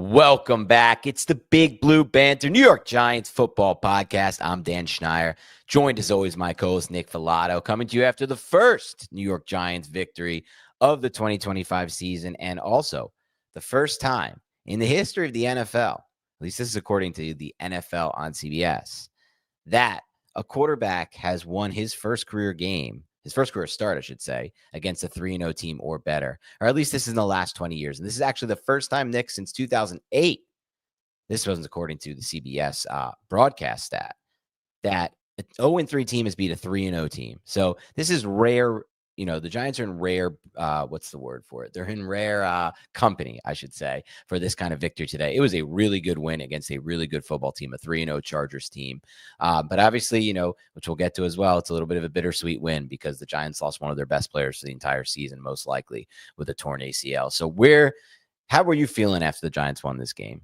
Welcome back. It's the Big Blue Banter New York Giants football podcast. I'm Dan Schneier, joined as always my co-host Nick Falato, coming to you after the first New York Giants victory of the 2025 season, and also the first time in the history of the NFL, at least this is according to the NFL on CBS, that a quarterback has won his first career game, his first career start, I should say, against a 3-0 team or better, or at least this is in the last 20 years. And this is actually the first time, Nick, since 2008, this wasn't according to the CBS broadcast stat, that an 0-3 team has beat a 3-0 team. So this is rare. You know, the Giants are in rare, what's the word for it? They're in rare company, I should say, for this kind of victory today. It was a really good win against a really good football team, a 3-0 Chargers team. But obviously, you know, which we'll get to as well, it's a little bit of a bittersweet win because the Giants lost one of their best players for the entire season, most likely with a torn ACL. So how were you feeling after the Giants won this game?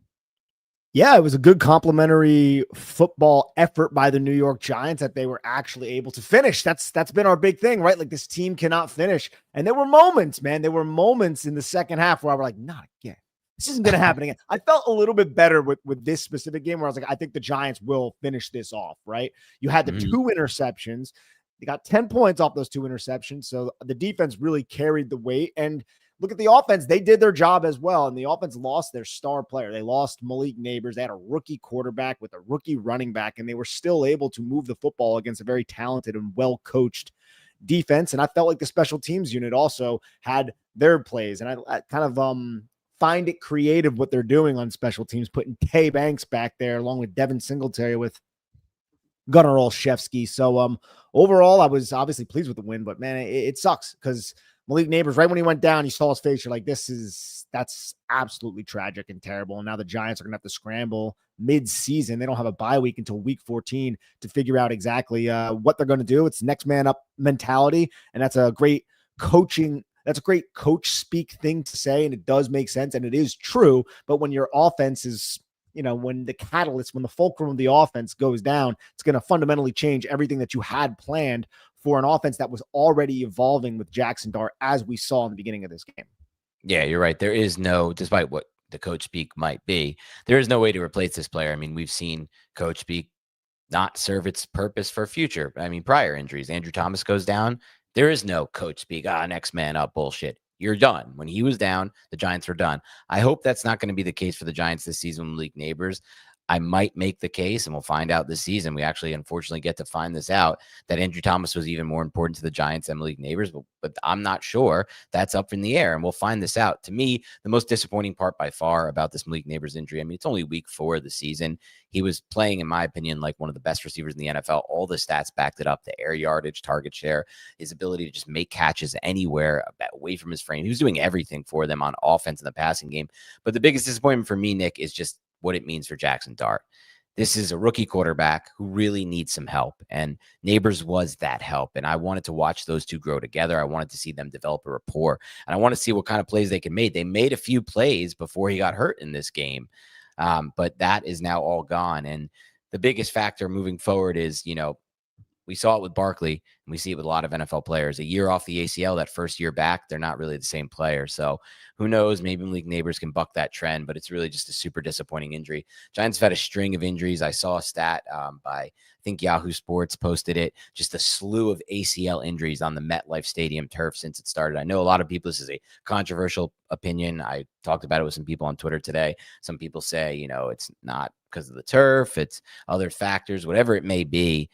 Yeah, it was a good complimentary football effort by the New York Giants that they were actually able to finish. That's been our big thing, right? Like this team cannot finish. And there were moments, man. There were moments in the second half where I was like, not again. This isn't going to happen again. I felt a little bit better with this specific game where I was like, I think the Giants will finish this off, right? You had the two interceptions. They got 10 points off those two interceptions. So the defense really carried the weight. And look at the offense. They did their job as well. And the offense lost their star player. They lost Malik Neighbors. They had a rookie quarterback with a rookie running back, and they were still able to move the football against a very talented and well-coached defense. And I felt like the special teams unit also had their plays. And I kind of find it creative what they're doing on special teams, putting Tae Banks back there along with Devin Singletary with Gunnar Olszewski. So overall, I was obviously pleased with the win, but man, it sucks because Malik Neighbors, right when he went down, you saw his face. You're like, that's absolutely tragic and terrible. And now the Giants are going to have to scramble mid-season. They don't have a bye week until week 14 to figure out exactly what they're going to do. It's next man up mentality. And that's a great coaching. That's a great coach speak thing to say. And it does make sense. And it is true. But when your offense is, you know, when the catalyst, when the fulcrum of the offense goes down, it's going to fundamentally change everything that you had planned for an offense that was already evolving with Jaxson Dart, as we saw in the beginning of this game. Yeah, you're right. There is no, despite what the coach speak might be, there is no way to replace this player. I mean, we've seen coach speak not serve its purpose for future. I mean, prior injuries, Andrew Thomas goes down. There is no coach speak, next man up bullshit. You're done. When he was down, the Giants were done. I hope that's not going to be the case for the Giants this season with Malik Neighbors. I might make the case, and we'll find out this season. We actually, unfortunately, get to find this out, that Andrew Thomas was even more important to the Giants than Malik Neighbors, but I'm not sure. That's up in the air, and we'll find this out. To me, the most disappointing part by far about this Malik Neighbors injury, I mean, it's only week 4 of the season. He was playing, in my opinion, like one of the best receivers in the NFL. All the stats backed it up, the air yardage, target share, his ability to just make catches anywhere away from his frame. He was doing everything for them on offense in the passing game. But the biggest disappointment for me, Nick, is just what it means for Jaxson Dart. This is a rookie quarterback who really needs some help, and Neighbors was that help. And I wanted to watch those two grow together. I wanted to see them develop a rapport, and I want to see what kind of plays they can make. They made a few plays before he got hurt in this game, but that is now all gone. And the biggest factor moving forward is, you know, we saw it with Barkley, and we see it with a lot of NFL players. A year off the ACL, that first year back, they're not really the same player. So who knows? Maybe Malik Neighbors can buck that trend, but it's really just a super disappointing injury. Giants have had a string of injuries. I saw a stat by, I think Yahoo Sports posted it, just a slew of ACL injuries on the MetLife Stadium turf since it started. I know a lot of people, this is a controversial opinion. I talked about it with some people on Twitter today. Some people say, you know, it's not because of the turf, it's other factors, whatever it may be.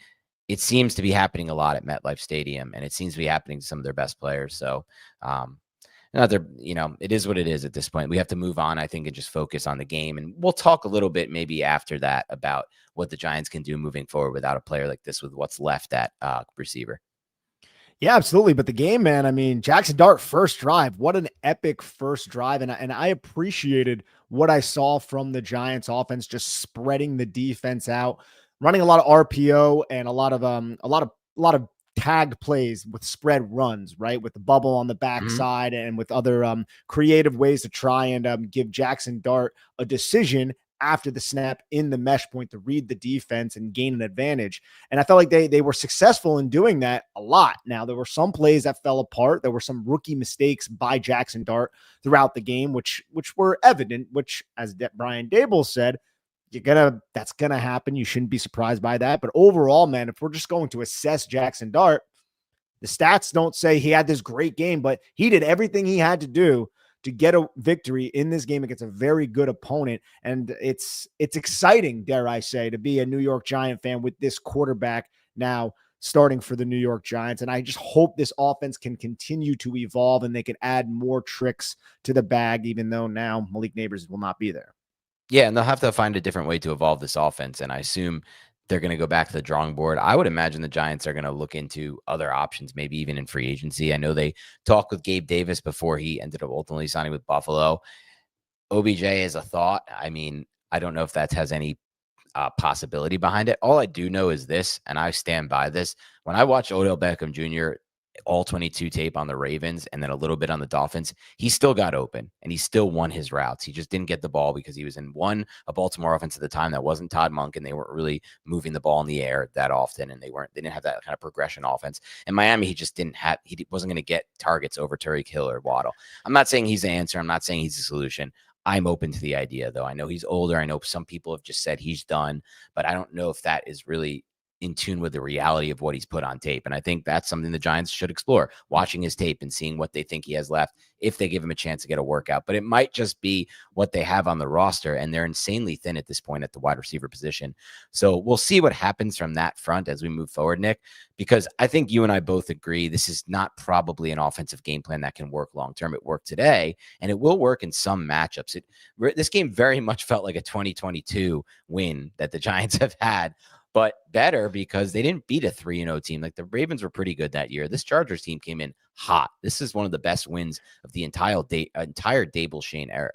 It seems to be happening a lot at MetLife Stadium, and it seems to be happening to some of their best players. So, you know, it is what it is at this point. We have to move on, I think, and just focus on the game. And we'll talk a little bit maybe after that about what the Giants can do moving forward without a player like this with what's left at receiver. Yeah, absolutely. But the game, man, I mean, Jaxson Dart first drive, what an epic first drive. And I appreciated what I saw from the Giants offense, just spreading the defense out, running a lot of RPO and a lot of tagged plays with spread runs, right? With the bubble on the backside and with other creative ways to try and give Jaxson Dart a decision after the snap in the mesh point to read the defense and gain an advantage. And I felt like they were successful in doing that a lot. Now, there were some plays that fell apart. There were some rookie mistakes by Jaxson Dart throughout the game, which were evident, which, as Brian Dable said, that's gonna happen. You shouldn't be surprised by that. But overall, man, if we're just going to assess Jaxson Dart, the stats don't say he had this great game, but he did everything he had to do to get a victory in this game against a very good opponent. And it's exciting, dare I say, to be a New York Giant fan with this quarterback now starting for the New York Giants. And I just hope this offense can continue to evolve and they can add more tricks to the bag, even though now Malik Neighbors will not be there. Yeah, and they'll have to find a different way to evolve this offense. And I assume they're going to go back to the drawing board. I would imagine the Giants are going to look into other options, maybe even in free agency. I know they talked with Gabe Davis before he ended up ultimately signing with Buffalo. OBJ is a thought. I mean, I don't know if that has any possibility behind it. All I do know is this, and I stand by this. When I watched Odell Beckham Jr., all 22 tape on the Ravens and then a little bit on the Dolphins, he still got open and he still won his routes. He just didn't get the ball because he was in a Baltimore offense at the time that wasn't Todd Monk, and they weren't really moving the ball in the air that often, and they didn't have that kind of progression offense. In Miami, he wasn't going to get targets over Tyreek Hill or Waddle. I'm not saying he's the answer. I'm not saying he's the solution. I'm open to the idea, though. I know he's older. I know some people have just said he's done, but I don't know if that is really in tune with the reality of what he's put on tape. And I think that's something the Giants should explore, watching his tape and seeing what they think he has left if they give him a chance to get a workout. But it might just be what they have on the roster, and they're insanely thin at this point at the wide receiver position. So we'll see what happens from that front as we move forward, Nick, because I think you and I both agree this is not probably an offensive game plan that can work long-term. It worked today, and it will work in some matchups. This game very much felt like a 2022 win that the Giants have had, but better because they didn't beat a 3-0 team. Like, the Ravens were pretty good that year. This Chargers team came in hot. This is one of the best wins of the entire Dable Shane era.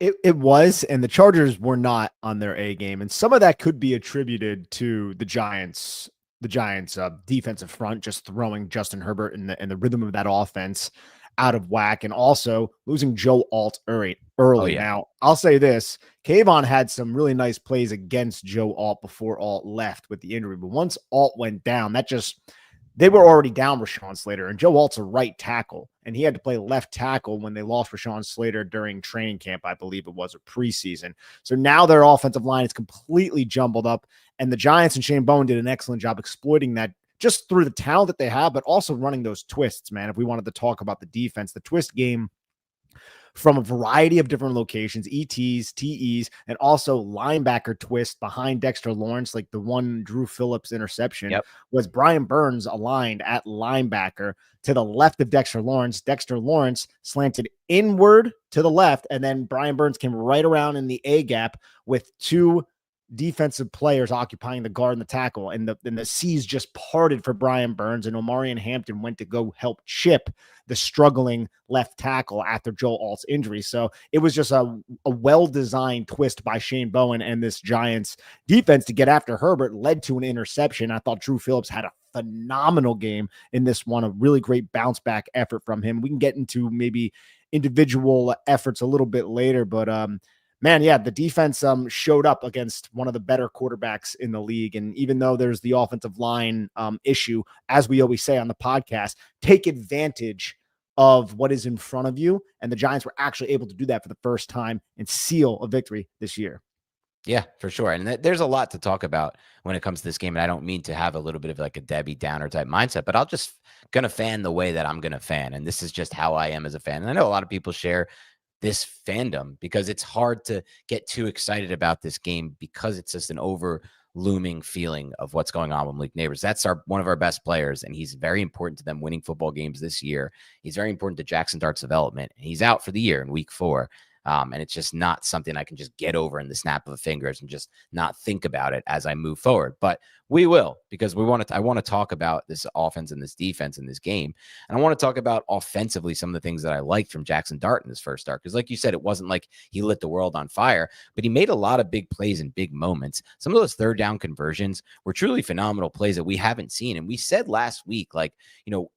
It was, and the Chargers were not on their A game, and some of that could be attributed to the Giants' defensive front just throwing Justin Herbert and the rhythm of that offense out of whack, and also losing Joe Alt early. Oh, yeah. Now, I'll say this. Kayvon had some really nice plays against Joe Alt before Alt left with the injury, but once Alt went down, they were already down Rashawn Slater, and Joe Alt's a right tackle, and he had to play left tackle when they lost Rashawn Slater during training camp, I believe it was, a preseason. So now their offensive line is completely jumbled up, and the Giants and Shane Bowen did an excellent job exploiting that just through the talent that they have, but also running those twists, man. If we wanted to talk about the defense, the twist game from a variety of different locations, ETs, TEs, and also linebacker twist behind Dexter Lawrence, like the one Drew Phillips interception, was Brian Burns aligned at linebacker to the left of Dexter Lawrence. Dexter Lawrence slanted inward to the left, and then Brian Burns came right around in the A gap with two defensive players occupying the guard and the tackle, and the C's just parted for Brian Burns, and Omarion Hampton went to go help chip the struggling left tackle after Joe Alt's injury. So it was just a well-designed twist by Shane Bowen and this Giants defense to get after Herbert, led to an interception. I thought Drew Phillips had a phenomenal game in this one, a really great bounce back effort from him. We can get into maybe individual efforts a little bit later, but man, yeah, the defense showed up against one of the better quarterbacks in the league. And even though there's the offensive line issue, as we always say on the podcast, take advantage of what is in front of you. And the Giants were actually able to do that for the first time and seal a victory this year. Yeah, for sure. And there's a lot to talk about when it comes to this game. And I don't mean to have a little bit of like a Debbie Downer type mindset, but I'll just going to fan the way that I'm going to fan. And this is just how I am as a fan. And I know a lot of people share this fandom because it's hard to get too excited about this game because it's just an over looming feeling of what's going on with Malik Neighbors. That's one of our best players, and he's very important to them winning football games this year. He's very important to Jaxson Dart's development, and he's out for the year in week 4. And it's just not something I can just get over in the snap of the fingers and just not think about it as I move forward. But we will, because I want to talk about this offense and this defense in this game. And I want to talk about offensively some of the things that I liked from Jaxson Dart in his first start. Because like you said, it wasn't like he lit the world on fire, but he made a lot of big plays and big moments. Some of those third down conversions were truly phenomenal plays that we haven't seen. And we said last week, like,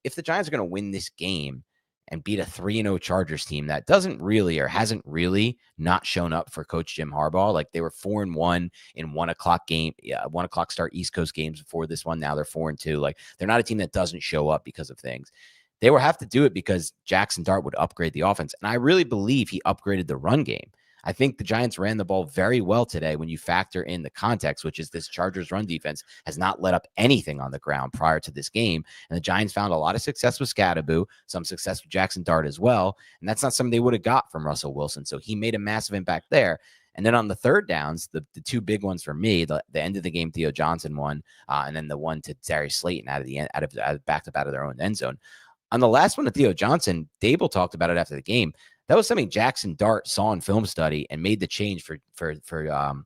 if the Giants are going to win this game, and beat a 3-0 Chargers team that doesn't really or hasn't really not shown up for Coach Jim Harbaugh. Like, they were 4-1 in 1 o'clock start East Coast games before this one. Now they're 4-2. Like, they're not a team that doesn't show up because of things. They will have to do it because Jaxson Dart would upgrade the offense. And I really believe he upgraded the run game. I think the Giants ran the ball very well today when you factor in the context, which is this Chargers run defense has not let up anything on the ground prior to this game. And the Giants found a lot of success with Scadaboo, some success with Jaxson Dart as well. And that's not something they would have got from Russell Wilson. So he made a massive impact there. And then on the third downs, the two big ones for me, the end of the game, Theo Johnson one, and then the one to Darius Slayton out of backed up out of their own end zone. On the last one to Theo Johnson, Dable talked about it after the game. That was something Jaxson Dart saw in film study and made the change for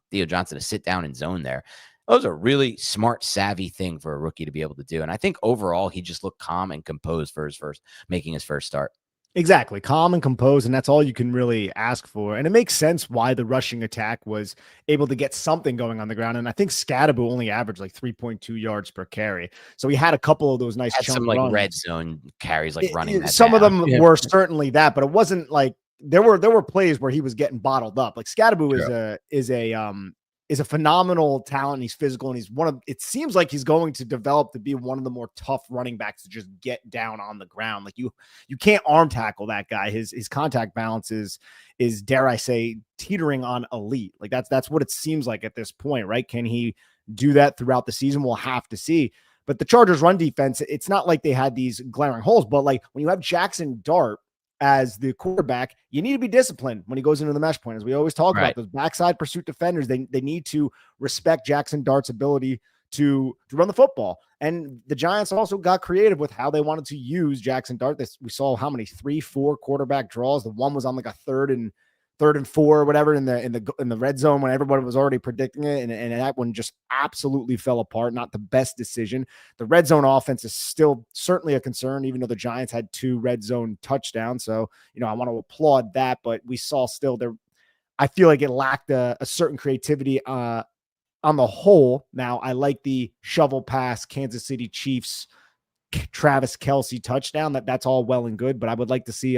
Theo Johnson to sit down and zone there. That was a really smart, savvy thing for a rookie to be able to do. And I think overall, he just looked calm and composed for making his first start. Exactly. Calm and composed. And that's all you can really ask for. And it makes sense why the rushing attack was able to get something going on the ground. And I think Scadaboo only averaged like 3.2 yards per carry. So he had a couple of those nice some like runs. Red zone carries, like running that some down. of them were certainly that, but it wasn't like there were plays where he was getting bottled up. Like Scadaboo is a phenomenal talent. He's physical, and it seems like he's going to develop to be one of the more tough running backs to just get down on the ground. Like you can't arm tackle that guy. His contact balance is dare I say teetering on elite. Like that's what it seems like at this point, right? Can he do that throughout the season? We'll have to see. But the Chargers run defense, it's not like they had these glaring holes, but like when you have Jaxson Dart as the quarterback, you need to be disciplined when he goes into the mesh point. As we always talk about, those backside pursuit defenders, they need to respect Jaxson Dart's ability to run the football. And the Giants also got creative with how they wanted to use Jaxson Dart. We saw how many 3-4 quarterback draws. The one was on like a third and 4 or whatever in the red zone when everybody was already predicting it. And that one just absolutely fell apart. Not the best decision. The red zone offense is still certainly a concern, even though the Giants had 2 red zone touchdowns. So, I want to applaud that, but we saw still there. I feel like it lacked a certain creativity on the whole. Now I like the shovel pass Kansas City Chiefs, Travis Kelce touchdown. That's all well and good, but I would like to see,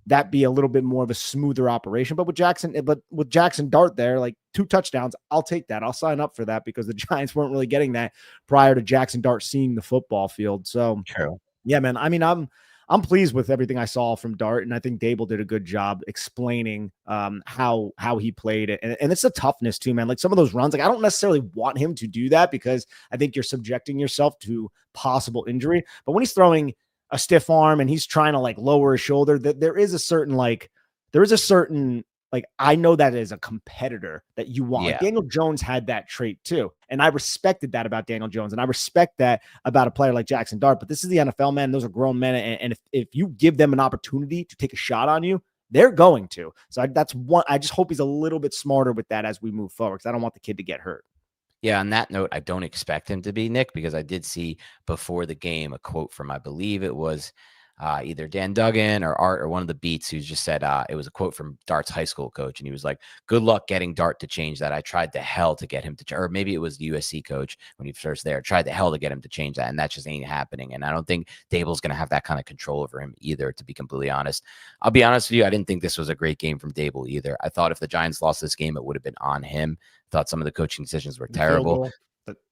that be a little bit more of a smoother operation. But with Jaxson Dart there, like 2 touchdowns, I'll take that. I'll sign up for that because the Giants weren't really getting that prior to Jaxson Dart seeing the football field. So true. Yeah, man. I mean, I'm pleased with everything I saw from Dart, and I think Dable did a good job explaining how he played it. And it's the toughness too, man. Like some of those runs, like I don't necessarily want him to do that because I think you're subjecting yourself to possible injury. But when he's throwing a stiff arm and he's trying to like lower his shoulder, that there is a certain I know that as a competitor that you want. Like Daniel Jones had that trait too. And I respected that about Daniel Jones. And I respect that about a player like Jaxson Dart, but this is the NFL, man. Those are grown men. And if you give them an opportunity to take a shot on you, they're going to. So that's one. I just hope he's a little bit smarter with that as we move forward, because I don't want the kid to get hurt. Yeah, on that note, I don't expect him to be, Nick, because I did see before the game a quote from, I believe it was either Dan Duggan or Art or one of the beats, who just said it was a quote from Dart's high school coach. And he was like, good luck getting Dart to change that. I tried to hell to get him to, or maybe it was the USC coach when he first there, tried to hell to get him to change that. And that just ain't happening. And I don't think Dable's going to have that kind of control over him either, to be completely honest. I'll be honest with you. I didn't think this was a great game from Dable either. I thought if the Giants lost this game, it would have been on him. Thought some of the coaching decisions were terrible.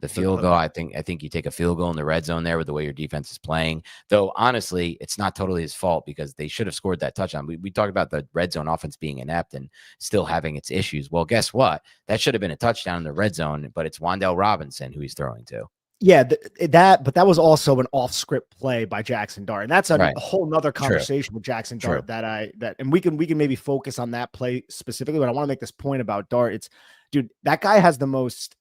The field goal, I think you take a field goal in the red zone there with the way your defense is playing. Though, honestly, it's not totally his fault because they should have scored that touchdown. We talked about the red zone offense being inept and still having its issues. Well, guess what? That should have been a touchdown in the red zone, but it's Wan'Dale Robinson who he's throwing to. Yeah, but that was also an off-script play by Jaxson Dart, and that's a whole nother conversation with Jaxson Dart and we can maybe focus on that play specifically. But I want to make this point about Dart. Dude, that guy has the most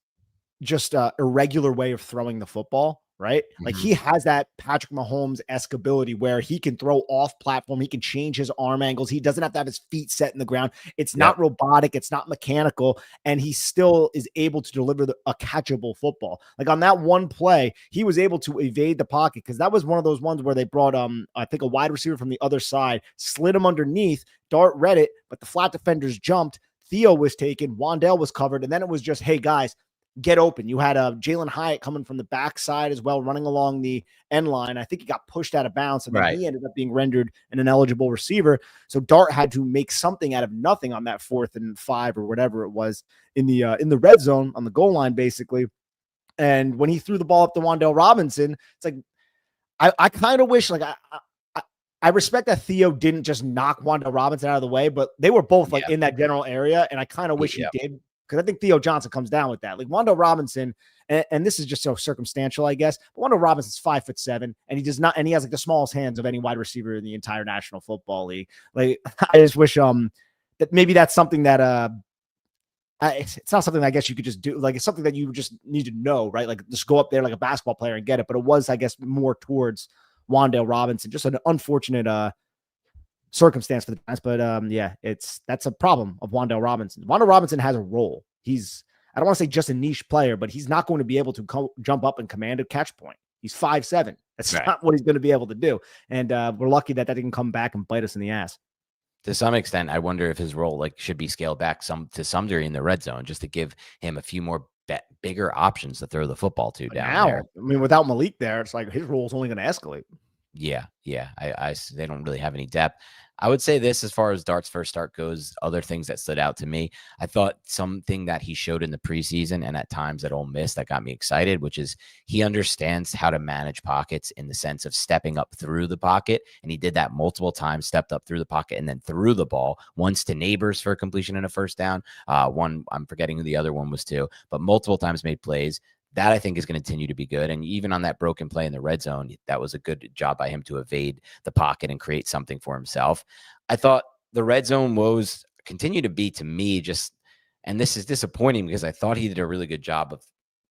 just irregular way of throwing the football, right? Like he has that Patrick Mahomes-esque ability where he can throw off platform. He can change his arm angles. He doesn't have to have his feet set in the ground. It's not robotic. It's not mechanical. And he still is able to deliver a catchable football. Like on that one play, he was able to evade the pocket because that was one of those ones where they brought, I think, a wide receiver from the other side, slid him underneath. Dart read it, but the flat defenders jumped. Theo was taken. Wan'Dale was covered. And then it was just, hey, guys, get open. You had Jalen Hyatt coming from the backside as well, running along the end line. I think he got pushed out of bounds, and then he ended up being rendered an ineligible receiver. So Dart had to make something out of nothing on that 4th and 5 or whatever it was in the red zone on the goal line, basically. And when he threw the ball up to Wan'Dale Robinson, it's like I kind of wish, like, I respect that Theo didn't just knock Wan'Dale Robinson out of the way, but they were both like in that general area, and I kind of wish he did, because I think Theo Johnson comes down with that. Like Wan'Dale Robinson, and this is just so circumstantial, I guess, but Wan'Dale Robinson's 5'7", and he does not, and he has like the smallest hands of any wide receiver in the entire National Football League. Like, I just wish that maybe that's something that it's not something that I guess you could just do. Like, it's something that you just need to know, right? Like, just go up there like a basketball player and get it. But it was, I guess, more towards Wan'Dale Robinson. Just an unfortunate circumstance for the Giants. But that's a problem of Wan'Dale Robinson. Wan'Dale Robinson has a role. I don't want to say just a niche player, but he's not going to be able to jump up and command a catch point. He's 5'7". That's not what he's going to be able to do. And we're lucky that didn't come back and bite us in the ass. To some extent, I wonder if his role should be scaled back to some degree in the red zone, just to give him a few more bigger options to throw the football to down there. I mean, without Malik there, it's like his role is only going to escalate. Yeah. They don't really have any depth. I would say this, as far as Dart's first start goes, other things that stood out to me, I thought something that he showed in the preseason and at times at Ole Miss that got me excited, which is he understands how to manage pockets in the sense of stepping up through the pocket. And he did that multiple times, stepped up through the pocket and then threw the ball once to Neighbors for a completion and a first down. One, I'm forgetting who the other one was to, but multiple times made plays. That I think is going to continue to be good. And even on that broken play in the red zone, that was a good job by him to evade the pocket and create something for himself. I thought the red zone woes continue to be, to me, just, and this is disappointing because I thought he did a really good job of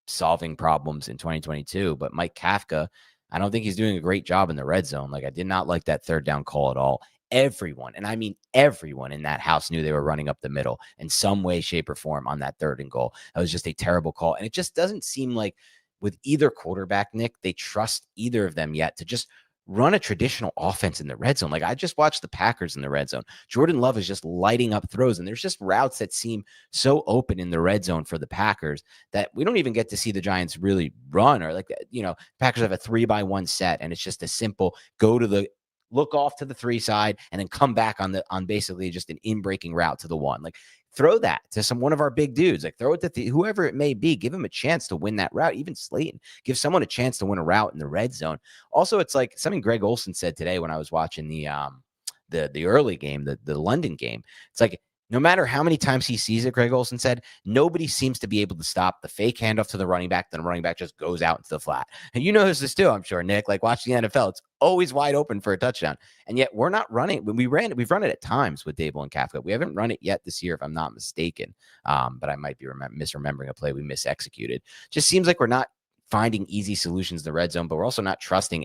solving problems in 2022. But Mike Kafka, I don't think he's doing a great job in the red zone. Like, I did not like that 3rd down call at all. Everyone, and I mean everyone in that house, knew they were running up the middle in some way, shape, or form on that 3rd and goal. That was just a terrible call. And it just doesn't seem like with either quarterback, Nick, they trust either of them yet to just run a traditional offense in the red zone. Like, I just watched the Packers in the red zone. Jordan Love is just lighting up throws, and there's just routes that seem so open in the red zone for the Packers that we don't even get to see the Giants really run, or Packers have a 3-by-1 set, and it's just a simple look off to the 3 side and then come back on basically just an in-breaking route to the 1. Like, throw that to one of our big dudes. Like, throw it to whoever it may be. Give him a chance to win that route. Even Slayton, give someone a chance to win a route in the red zone. Also, it's like something Greg Olsen said today when I was watching the early game, the London game. It's like, no matter how many times he sees it, Greg Olsen said, nobody seems to be able to stop the fake handoff to the running back. Then the running back just goes out into the flat. And you know this too, I'm sure, Nick. Like, watching the NFL, it's always wide open for a touchdown. And yet we're not running. When we've run it at times with Dable and Kafka. We haven't run it yet this year, if I'm not mistaken. But I might be misremembering a play we misexecuted. Just seems like we're not finding easy solutions in the red zone, but we're also not trusting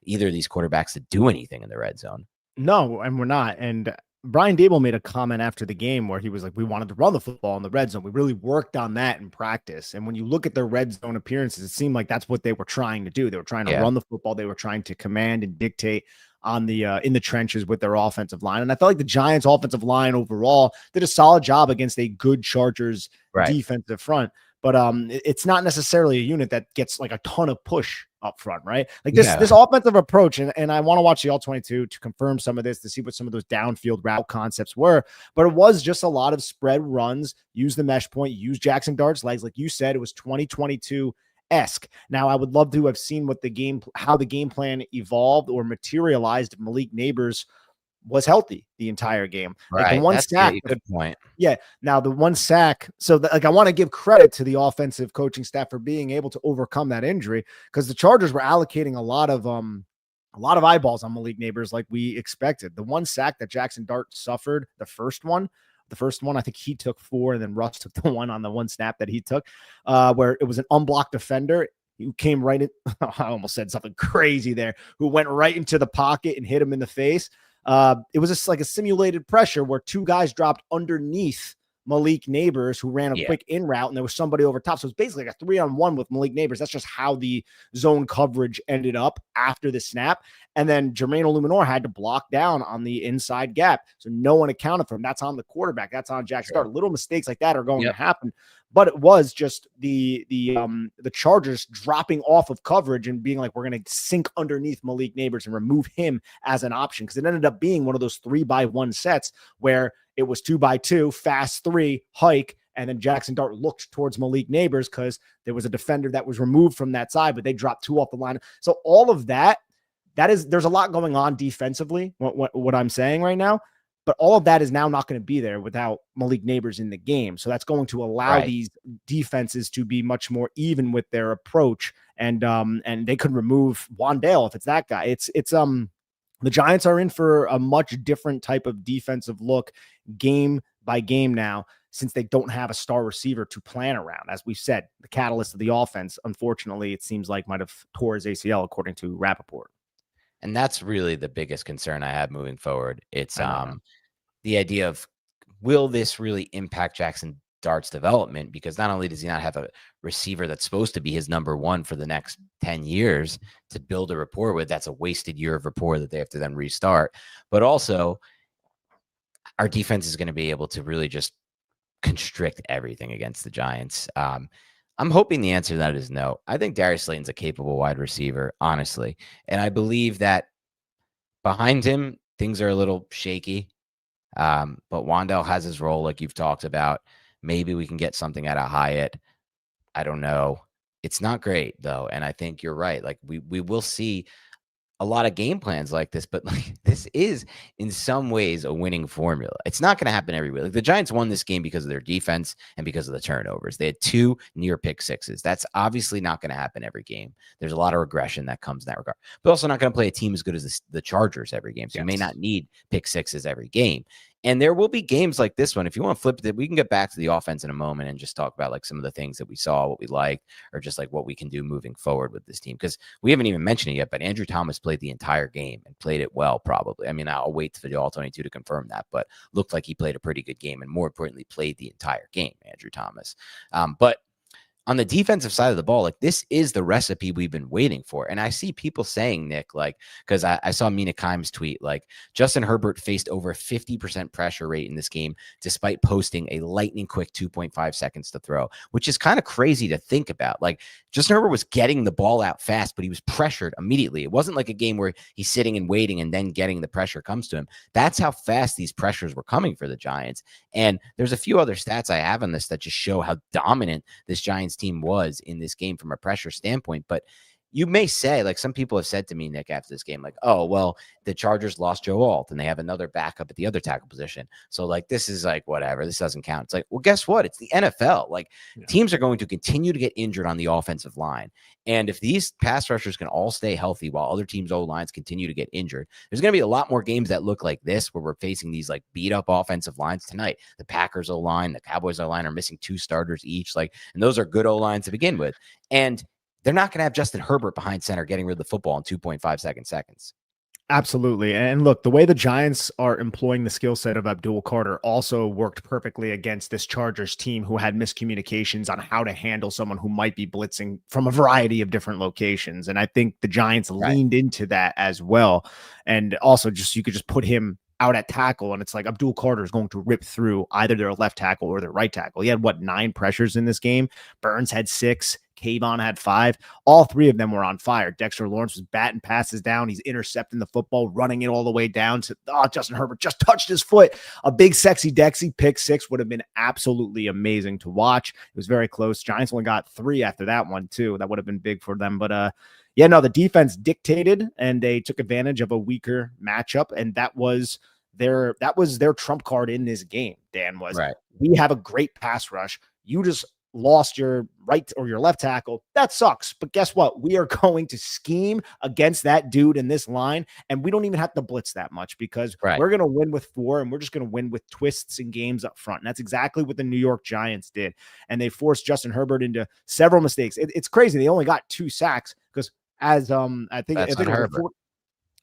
either of these quarterbacks to do anything in the red zone. No, and we're not. And Brian Dable made a comment after the game where he was like, we wanted to run the football in the red zone. We really worked on that in practice. And when you look at their red zone appearances, it seemed like that's what they were trying to do. They were trying to run the football. They were trying to command and dictate on the in the trenches with their offensive line. And I felt like the Giants offensive line overall did a solid job against a good Chargers defensive front. But it's not necessarily a unit that gets like a ton of push up front, right? Like this offensive approach, and I want to watch the All-22 to confirm some of this, to see what some of those downfield route concepts were. But it was just a lot of spread runs, use the mesh point, use Jaxson Dart's legs. Like you said, it was 2022-esque. Now, I would love to have seen how the game plan evolved or materialized if Malik Neighbors was healthy the entire game. Right. Like the one sack, good point. Yeah. Now the one sack. So I want to give credit to the offensive coaching staff for being able to overcome that injury, because the Chargers were allocating a lot of eyeballs on Malik Neighbors like we expected. The one sack that Jaxson Dart suffered, the first one, I think he took 4, and then Russ took the one on the one snap that he took, where it was an unblocked defender who came right in. I almost said something crazy there, who went right into the pocket and hit him in the face. It was just like a simulated pressure where 2 guys dropped underneath Malik Neighbors, who ran a Yeah. quick in route, and there was somebody over top. So it's basically like a 3-on-1 with Malik Neighbors. That's just how the zone coverage ended up after the snap. And then Jermaine Illuminor had to block down on the inside gap. So no one accounted for him. That's on the quarterback. That's on Jaxson Dart. Little mistakes like that are going to happen. But it was just the Chargers dropping off of coverage and being like, we're going to sink underneath Malik Neighbors and remove him as an option. Because it ended up being one of those 3-by-1 sets where it was 2-by-2, fast 3, hike, and then Jaxson Dart looked towards Malik Neighbors because there was a defender that was removed from that side, but they dropped 2 off the line. So all of there's a lot going on defensively, what I'm saying right now. But all of that is now not going to be there without Malik Neighbors in the game. So that's going to allow these defenses to be much more even with their approach. And they could remove Wandale if it's that guy. It's the Giants are in for a much different type of defensive look game by game now, since they don't have a star receiver to plan around. As we said, the catalyst of the offense, unfortunately, it seems like might have tore his ACL, according to Rappaport. And that's really the biggest concern I have moving forward. It's the idea of, will this really impact Jaxson Dart's development? Because not only does he not have a receiver that's supposed to be his number one for the next 10 years to build a rapport with, that's a wasted year of rapport that they have to then restart. But also, our defense is going to be able to really just constrict everything against the Giants. I'm hoping the answer to that is no. I think Darius Slayton's a capable wide receiver, honestly. And I believe that behind him, things are a little shaky. But Wandale has his role, like you've talked about. Maybe we can get something out of Hyatt. I don't know. It's not great, though. And I think you're right. Like, we will see a lot of game plans like this, but like, this is in some ways a winning formula. It's not going to happen every week. Like, the Giants won this game because of their defense and because of the turnovers. They had 2 near pick sixes. That's obviously not going to happen every game. There's a lot of regression that comes in that regard, but also not going to play a team as good as the Chargers every game. So you may not need pick sixes every game. And there will be games like this one. If you want to flip it, we can get back to the offense in a moment and just talk about like some of the things that we saw, what we liked, or just like what we can do moving forward with this team. Because we haven't even mentioned it yet, but Andrew Thomas played the entire game and played it well, probably. I mean, I'll wait for the All-22 to confirm that, but looked like he played a pretty good game and, more importantly, played the entire game, Andrew Thomas. But on the defensive side of the ball, like, this is the recipe we've been waiting for. And I see people saying, Nick, like, because I saw Mina Kimes tweet, like, Justin Herbert faced over a 50% pressure rate in this game, despite posting a lightning quick 2.5 seconds to throw, which is kind of crazy to think about. Like, Justin Herbert was getting the ball out fast, but he was pressured immediately. It wasn't like a game where he's sitting and waiting and then getting the pressure comes to him. That's how fast these pressures were coming for the Giants. And there's a few other stats I have on this that just show how dominant this Giants team was in this game from a pressure standpoint. But you may say, like, some people have said to me, Nick, after this game, like, oh, well, the Chargers lost Joe Alt and they have another backup at the other tackle position. So, like, this is like, whatever, this doesn't count. It's like, well, guess what? It's the NFL. Like, teams are going to continue to get injured on the offensive line. And if these pass rushers can all stay healthy while other teams' O-lines continue to get injured, there's going to be a lot more games that look like this, where we're facing these like beat up offensive lines tonight. The Packers O-line, the Cowboys O-line are missing 2 starters each. Like, and those are good O-lines to begin with. And they're not going to have Justin Herbert behind center getting rid of the football in 2.5 seconds. Absolutely. And look, the way the Giants are employing the skill set of Abdul Carter also worked perfectly against this Chargers team, who had miscommunications on how to handle someone who might be blitzing from a variety of different locations. And I think the Giants leaned into that as well. And also, just, you could just put him out at tackle, and it's like Abdul Carter is going to rip through either their left tackle or their right tackle. He had 9 pressures in this game. Burns had 6. Kayvon had 5. All 3 of them were on fire. Dexter Lawrence was batting passes down. He's intercepting the football, running it all the way down to Justin Herbert just touched his foot. A big sexy Dexy pick 6 would have been absolutely amazing to watch. It was very close. Giants only got 3 after that one too. That would have been big for them. But yeah, no, the defense dictated, and they took advantage of a weaker matchup, and that was their trump card in this game. Dan, was we have a great pass rush. You just lost your right or your left tackle. That sucks. But guess what? We are going to scheme against that dude in this line, and we don't even have to blitz that much, because we're going to win with 4, and we're just going to win with twists and games up front. And that's exactly what the New York Giants did. And they forced Justin Herbert into several mistakes. It's crazy. They only got 2 sacks because, as I think it was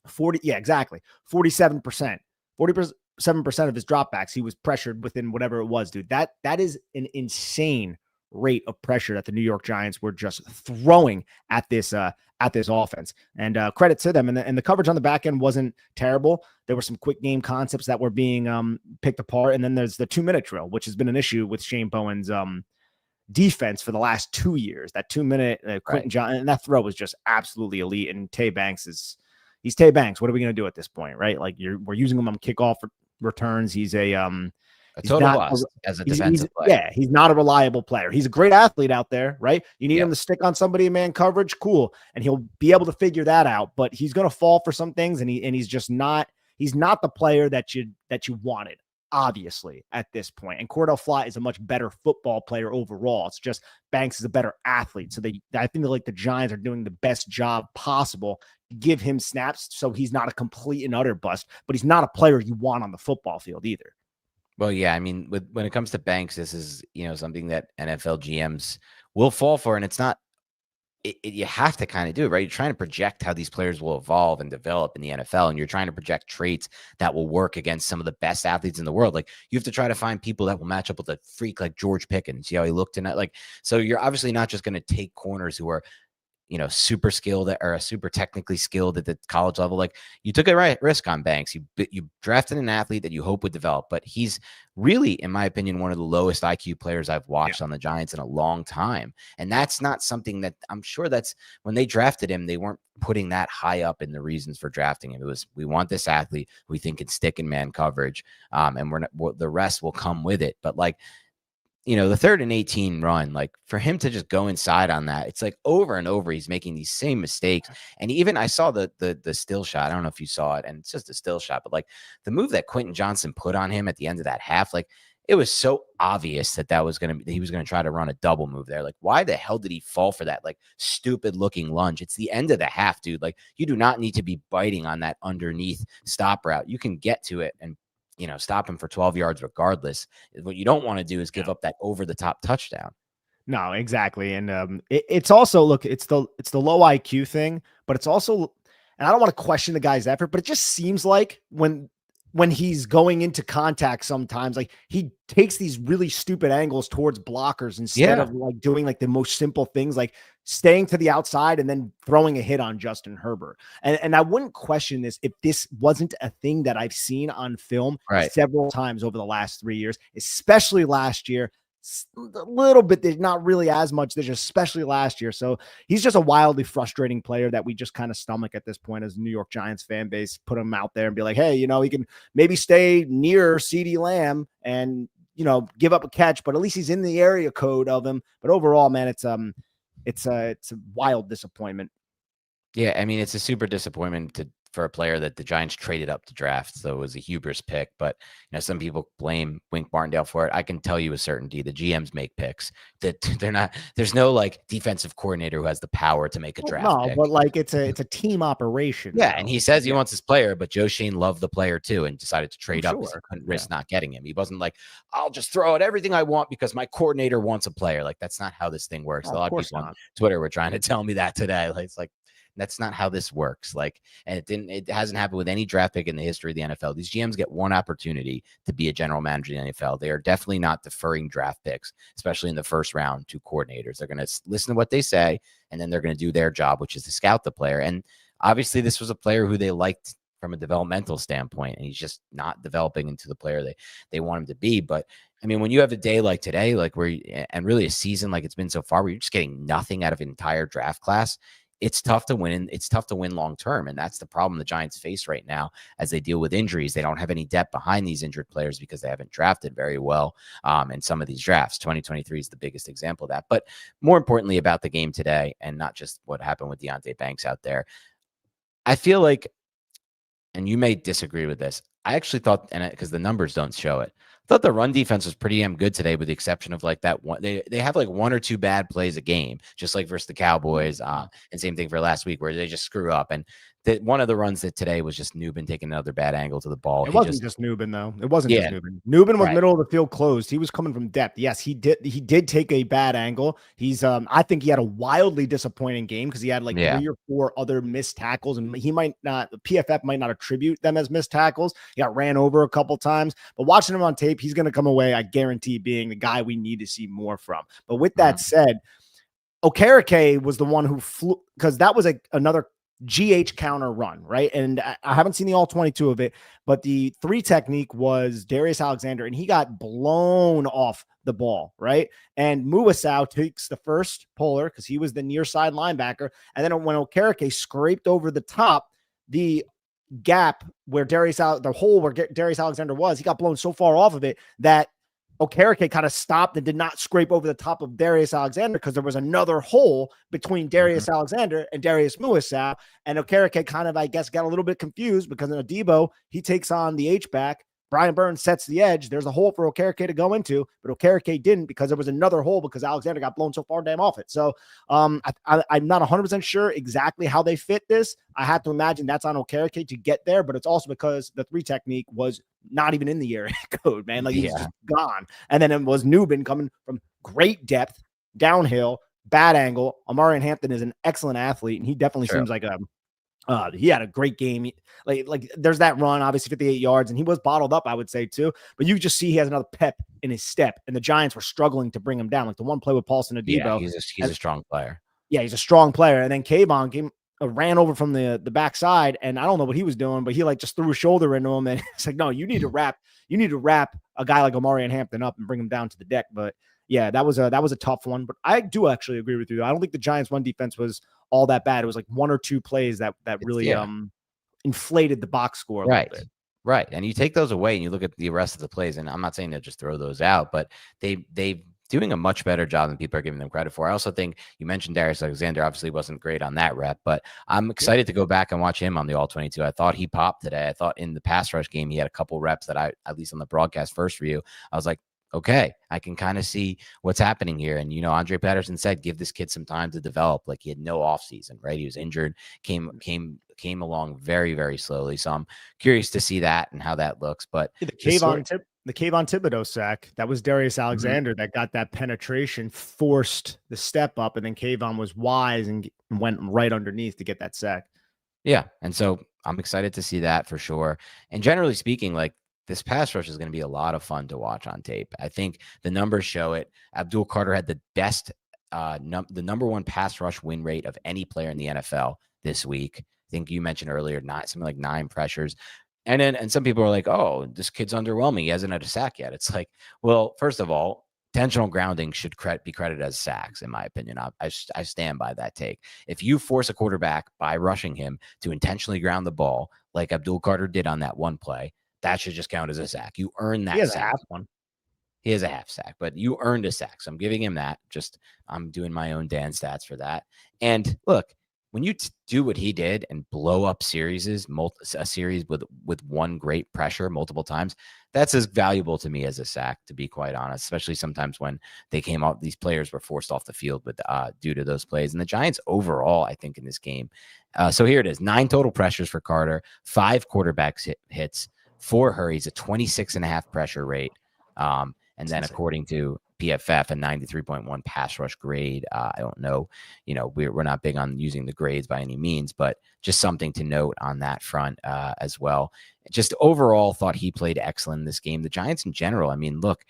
40. Yeah, exactly. 47%. 40%. 7% of his dropbacks, he was pressured within whatever it was, dude. That is an insane rate of pressure that the New York Giants were just throwing at this offense. And credit to them. And the coverage on the back end wasn't terrible. There were some quick game concepts that were being picked apart. And then there's the 2-minute drill, which has been an issue with Shane Bowen's defense for the last 2 years. That 2-minute Quentin John, and that throw was just absolutely elite. And Tae Banks he's Tae Banks. What are we going to do at this point, right? Like we're using him on kickoff returns. He's a total loss as a defensive player. Yeah, he's not a reliable player. He's a great athlete out there, right? You need him to stick on somebody in man coverage, cool, and he'll be able to figure that out. But he's going to fall for some things, and he's just not. He's not the player that you wanted, obviously, at this point. And Cordell Flott is a much better football player overall. It's just Banks is a better athlete. So I think like the Giants are doing the best job possible to give him snaps so he's not a complete and utter bust, but he's not a player you want on the football field either. Well, yeah, I mean, when it comes to Banks, this is, something that NFL GMs will fall for, and it's not, you have to kind of do it, right? You're trying to project how these players will evolve and develop in the NFL, and you're trying to project traits that will work against some of the best athletes in the world. Like, you have to try to find people that will match up with a freak like George Pickens. See how he looked in that? Like, so you're obviously not just going to take corners who are, super skilled or super technically skilled at the college level. Like, you took a risk on Banks. You drafted an athlete that you hope would develop, but he's really, in my opinion, one of the lowest IQ players I've watched on the Giants in a long time. And that's not something that I'm sure that's when they drafted him, they weren't putting that high up in the reasons for drafting him. It was, we want this athlete we think can stick in man coverage. And the rest will come with it. But like, the 3rd and 18 run, like for him to just go inside on that, it's like over and over, he's making these same mistakes. And even I saw the still shot. I don't know if you saw it, and it's just a still shot, but like the move that Quentin Johnson put on him at the end of that half, like it was so obvious that he was going to try to run a double move there. Like, why the hell did he fall for that like stupid looking lunge? It's the end of the half, dude. Like, you do not need to be biting on that underneath stop route. You can get to it and stop him for 12 yards regardless. What you don't want to do is give up that over-the-top touchdown. No, exactly. And it's also, look, it's the low IQ thing, but it's also, and I don't want to question the guy's effort, but it just seems like when he's going into contact sometimes, like he takes these really stupid angles towards blockers instead of like doing like the most simple things, like staying to the outside and then throwing a hit on Justin Herbert. And I wouldn't question this if this wasn't a thing that I've seen on film several times over the last 3 years, especially last year. A little bit, there's not really as much, there's especially last year. So he's just a wildly frustrating player that we just kind of stomach at this point as New York Giants fan base. Put him out there and be like, hey, he can maybe stay near CeeDee Lamb and give up a catch, but at least he's in the area code of him. But overall, man, it's a wild disappointment. Yeah, I mean, it's a super disappointment for a player that the Giants traded up to draft. So it was a hubris pick, but some people blame Wink Martindale for it. I can tell you with certainty, the GMs make picks that there's no like defensive coordinator who has the power to make a draft pick. But like it's a team operation. Yeah. And he says he wants his player, but Joe Shane loved the player too and decided to trade up because he couldn't risk not getting him. He wasn't like, I'll just throw out everything I want because my coordinator wants a player. Like, that's not how this thing works. A lot of people on Twitter were trying to tell me that today. Like, it's like, that's not how this works. Like, and it hasn't happened with any draft pick in the history of the NFL. These GMs get one opportunity to be a general manager in the NFL. They are definitely not deferring draft picks, especially in the first round, to coordinators. They're going to listen to what they say, and then they're going to do their job, which is to scout the player. And obviously this was a player who they liked from a developmental standpoint, and he's just not developing into the player they want him to be. But I mean, when you have a day like today, like and really a season like it's been so far, where you're just getting nothing out of an entire draft class, it's tough to win. It's tough to win long term. And that's the problem the Giants face right now as they deal with injuries. They don't have any depth behind these injured players because they haven't drafted very well in some of these drafts. 2023 is the biggest example of that. But more importantly about the game today, and not just what happened with Deonte Banks out there, I feel like, and you may disagree with this, I actually thought, and because the numbers don't show it, I thought the run defense was pretty damn good today, with the exception of like that one. They have like one or two bad plays a game, just like versus the Cowboys, and same thing for last week where they just screw up. And that one of the runs that today was just Newbin taking another bad angle to the ball. It He wasn't just, just Newbin, though. It wasn't just yeah, Newbin. Newbin was right. middle of the field closed. He was coming from depth. Yes, he did take a bad angle. He's I think he had a wildly disappointing game because he had like Yeah. 3 or 4 other missed tackles, and he might not, PFF might not attribute them as missed tackles. He got ran over a couple times, but watching him on tape, he's going to come away, I guarantee, being the guy we need to see more from. But with that said, Okereke was the one who flew, because that was another GH counter run, right? And I haven't seen the all 22 of it, but the 3 technique was Darius Alexander, and he got blown off the ball, right? And Muasau takes the first polar because he was the near side linebacker. And then when Okereke scraped over the top, the gap where the hole where Darius Alexander was, he got blown so far off of it that Okereke kind of stopped and did not scrape over the top of Darius Alexander because there was another hole between Darius Alexander and Darius Muasau. And Okereke kind of, I guess, got a little bit confused because in Debo, he takes on the H-back. Brian Burns sets the edge. There's a hole for Okereke to go into, but Okereke didn't because there was another hole because Alexander got blown so far damn off it. So I'm not 100% sure exactly how they fit this. I have to imagine that's on Okereke to get there, but it's also because the 3 technique was not even in the area code, man. Like he's just gone. And then it was Newbin coming from great depth, downhill, bad angle. Amarian Hampton is an excellent athlete, and he definitely seems like he had a great game. Like there's that run, obviously 58 yards, and he was bottled up, I would say too. But you just see he has another pep in his step, and the Giants were struggling to bring him down. Like the one play with Paulson Adebo. Yeah, he's a strong player. Yeah, he's a strong player. And then Kayvon ran over from the backside, and I don't know what he was doing, but he like just threw his shoulder into him, and it's like, no, you need to wrap a guy like Amarian Hampton up and bring him down to the deck. But yeah, that was a tough one. But I do actually agree with you. I don't think the Giants' run defense was all that bad. It was like 1 or 2 plays that really inflated the box score a little bit. Right. And you take those away and you look at the rest of the plays, and I'm not saying to just throw those out, but they doing a much better job than people are giving them credit for. I also think you mentioned Darius Alexander obviously wasn't great on that rep, but I'm excited to go back and watch him on the all 22. I thought he popped today. I thought in the pass rush game, he had a couple reps that I, at least on the broadcast first view, I was like, okay, I can kind of see what's happening here. And, Andre Patterson said, give this kid some time to develop. Like he had no off season, right? He was injured, came along very, very slowly. So I'm curious to see that and how that looks. But the Kayvon Thibodeau sack, that was Darius Alexander that got that penetration, forced the step up, and then Kayvon was wise and went right underneath to get that sack. Yeah. And so I'm excited to see that for sure. And generally speaking, like, this pass rush is going to be a lot of fun to watch on tape. I think the numbers show it. Abdul Carter had the best, the number 1 pass rush win rate of any player in the NFL this week. I think you mentioned earlier, something like 9 pressures. And some people are like, oh, this kid's underwhelming. He hasn't had a sack yet. It's like, well, first of all, intentional grounding should be credited as sacks, in my opinion. I stand by that take. If you force a quarterback by rushing him to intentionally ground the ball, like Abdul Carter did on that one play, that should just count as a sack. You earn that sack. He has a half sack, but you earned a sack. So I'm giving him that. Just I'm doing my own Dan stats for that. And look, when you do what he did and blow up a series with one great pressure multiple times, that's as valuable to me as a sack, to be quite honest, especially sometimes when they came out, these players were forced off the field due to those plays. And the Giants overall, I think in this game. So here it is, 9 total pressures for Carter, 5 quarterbacks hits, 4 hurries, a 26.5 pressure rate. And then according to PFF, a 93.1 pass rush grade. I don't know, we're not big on using the grades by any means, but just something to note on that front as well. Just overall thought he played excellent in this game. The Giants in general, I mean, look,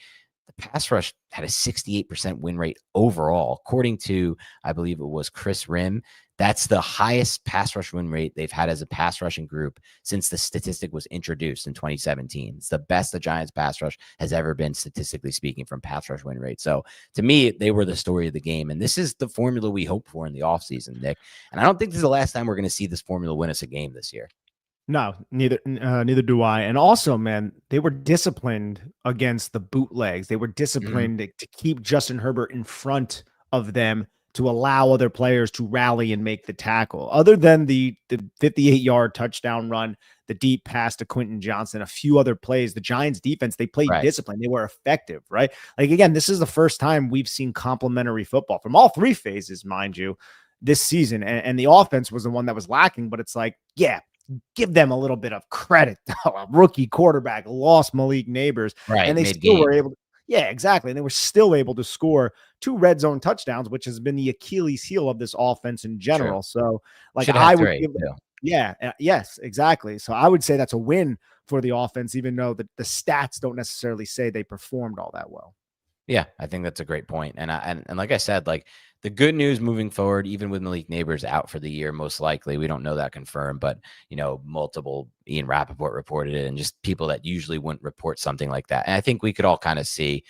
the pass rush had a 68% win rate overall. According to, I believe it was Chris Rim, that's the highest pass rush win rate they've had as a pass rushing group since the statistic was introduced in 2017. It's the best the Giants pass rush has ever been, statistically speaking, from pass rush win rate. So to me, they were the story of the game. And this is the formula we hope for in the offseason, Nick. And I don't think this is the last time we're going to see this formula win us a game this year. No, neither do I. And also, man, they were disciplined against the bootlegs. They were disciplined to keep Justin Herbert in front of them, to allow other players to rally and make the tackle. Other than the 58-yard touchdown run, the deep pass to Quentin Johnson, a few other plays, the Giants defense, they played disciplined. They were effective, right? Like, again, this is the first time we've seen complementary football from all 3 phases, mind you. this season. And the offense was the one that was lacking, but it's like, yeah, give them a little bit of credit. A rookie quarterback lost Malik Neighbors, Right, and they still mid-game. were able to, yeah, exactly. And they were still able to score 2 red zone touchdowns, which has been the Achilles heel of this offense in True. general. So, like, Should have I had would 3 give, too. yeah, yes, exactly. So I would say that's a win for the offense, even though the stats don't necessarily say they performed all that well. Yeah, I think that's a great point. And like I said, like the good news moving forward, even with Malik Neighbors out for the year, most likely, we don't know that confirmed, but multiple Ian Rappaport reported it, and just people that usually wouldn't report something like that. And I think we could all kind of see,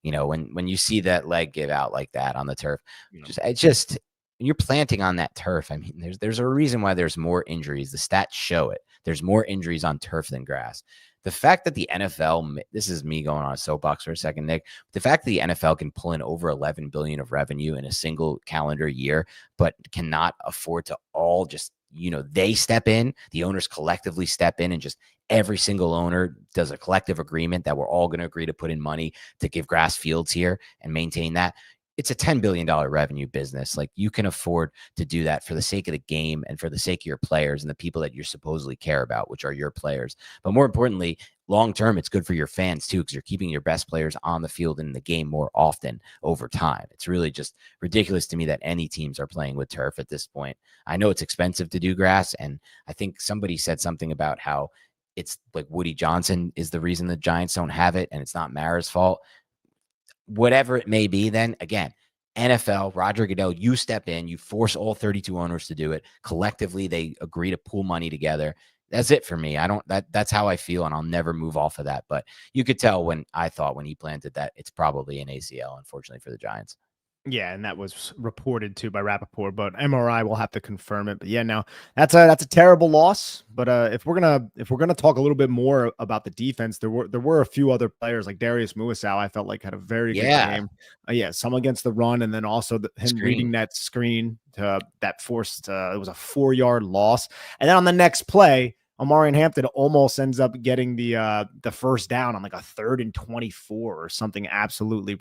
when you see that leg give out like that on the turf, it's just when you're planting on that turf. I mean, there's a reason why there's more injuries. The stats show it. There's more injuries on turf than grass. The fact that the NFL, this is me going on a soapbox for a second, Nick, the fact that the NFL can pull in over 11 billion of revenue in a single calendar year, but cannot afford to all just, they step in, the owners collectively step in, and just every single owner does a collective agreement that we're all going to agree to put in money to give grass fields here and maintain that. It's a $10 billion revenue business. Like, you can afford to do that for the sake of the game and for the sake of your players and the people that you supposedly care about, which are your players. But more importantly, long-term, it's good for your fans too, because you're keeping your best players on the field in the game more often over time. It's really just ridiculous to me that any teams are playing with turf at this point. I know it's expensive to do grass, and I think somebody said something about how it's like Woody Johnson is the reason the Giants don't have it, and it's not Mara's fault. Whatever it may be, then again, NFL, Roger Goodell, you step in, you force all 32 owners to do it. Collectively, they agree to pool money together. That's it for me. That's how I feel, and I'll never move off of that. But you could tell when he planted that, it's probably an ACL, unfortunately, for the Giants. Yeah, and that was reported to by Rappaport, but MRI will have to confirm it. But yeah, no, that's a terrible loss. But if we're gonna talk a little bit more about the defense, there were a few other players like Darius Muasau. I felt like had a very good game. Yeah, some against the run, and then also him reading that screen that forced it was a 4-yard loss. And then on the next play, Omarion Hampton almost ends up getting the first down on like a 3rd and 24 or something absolutely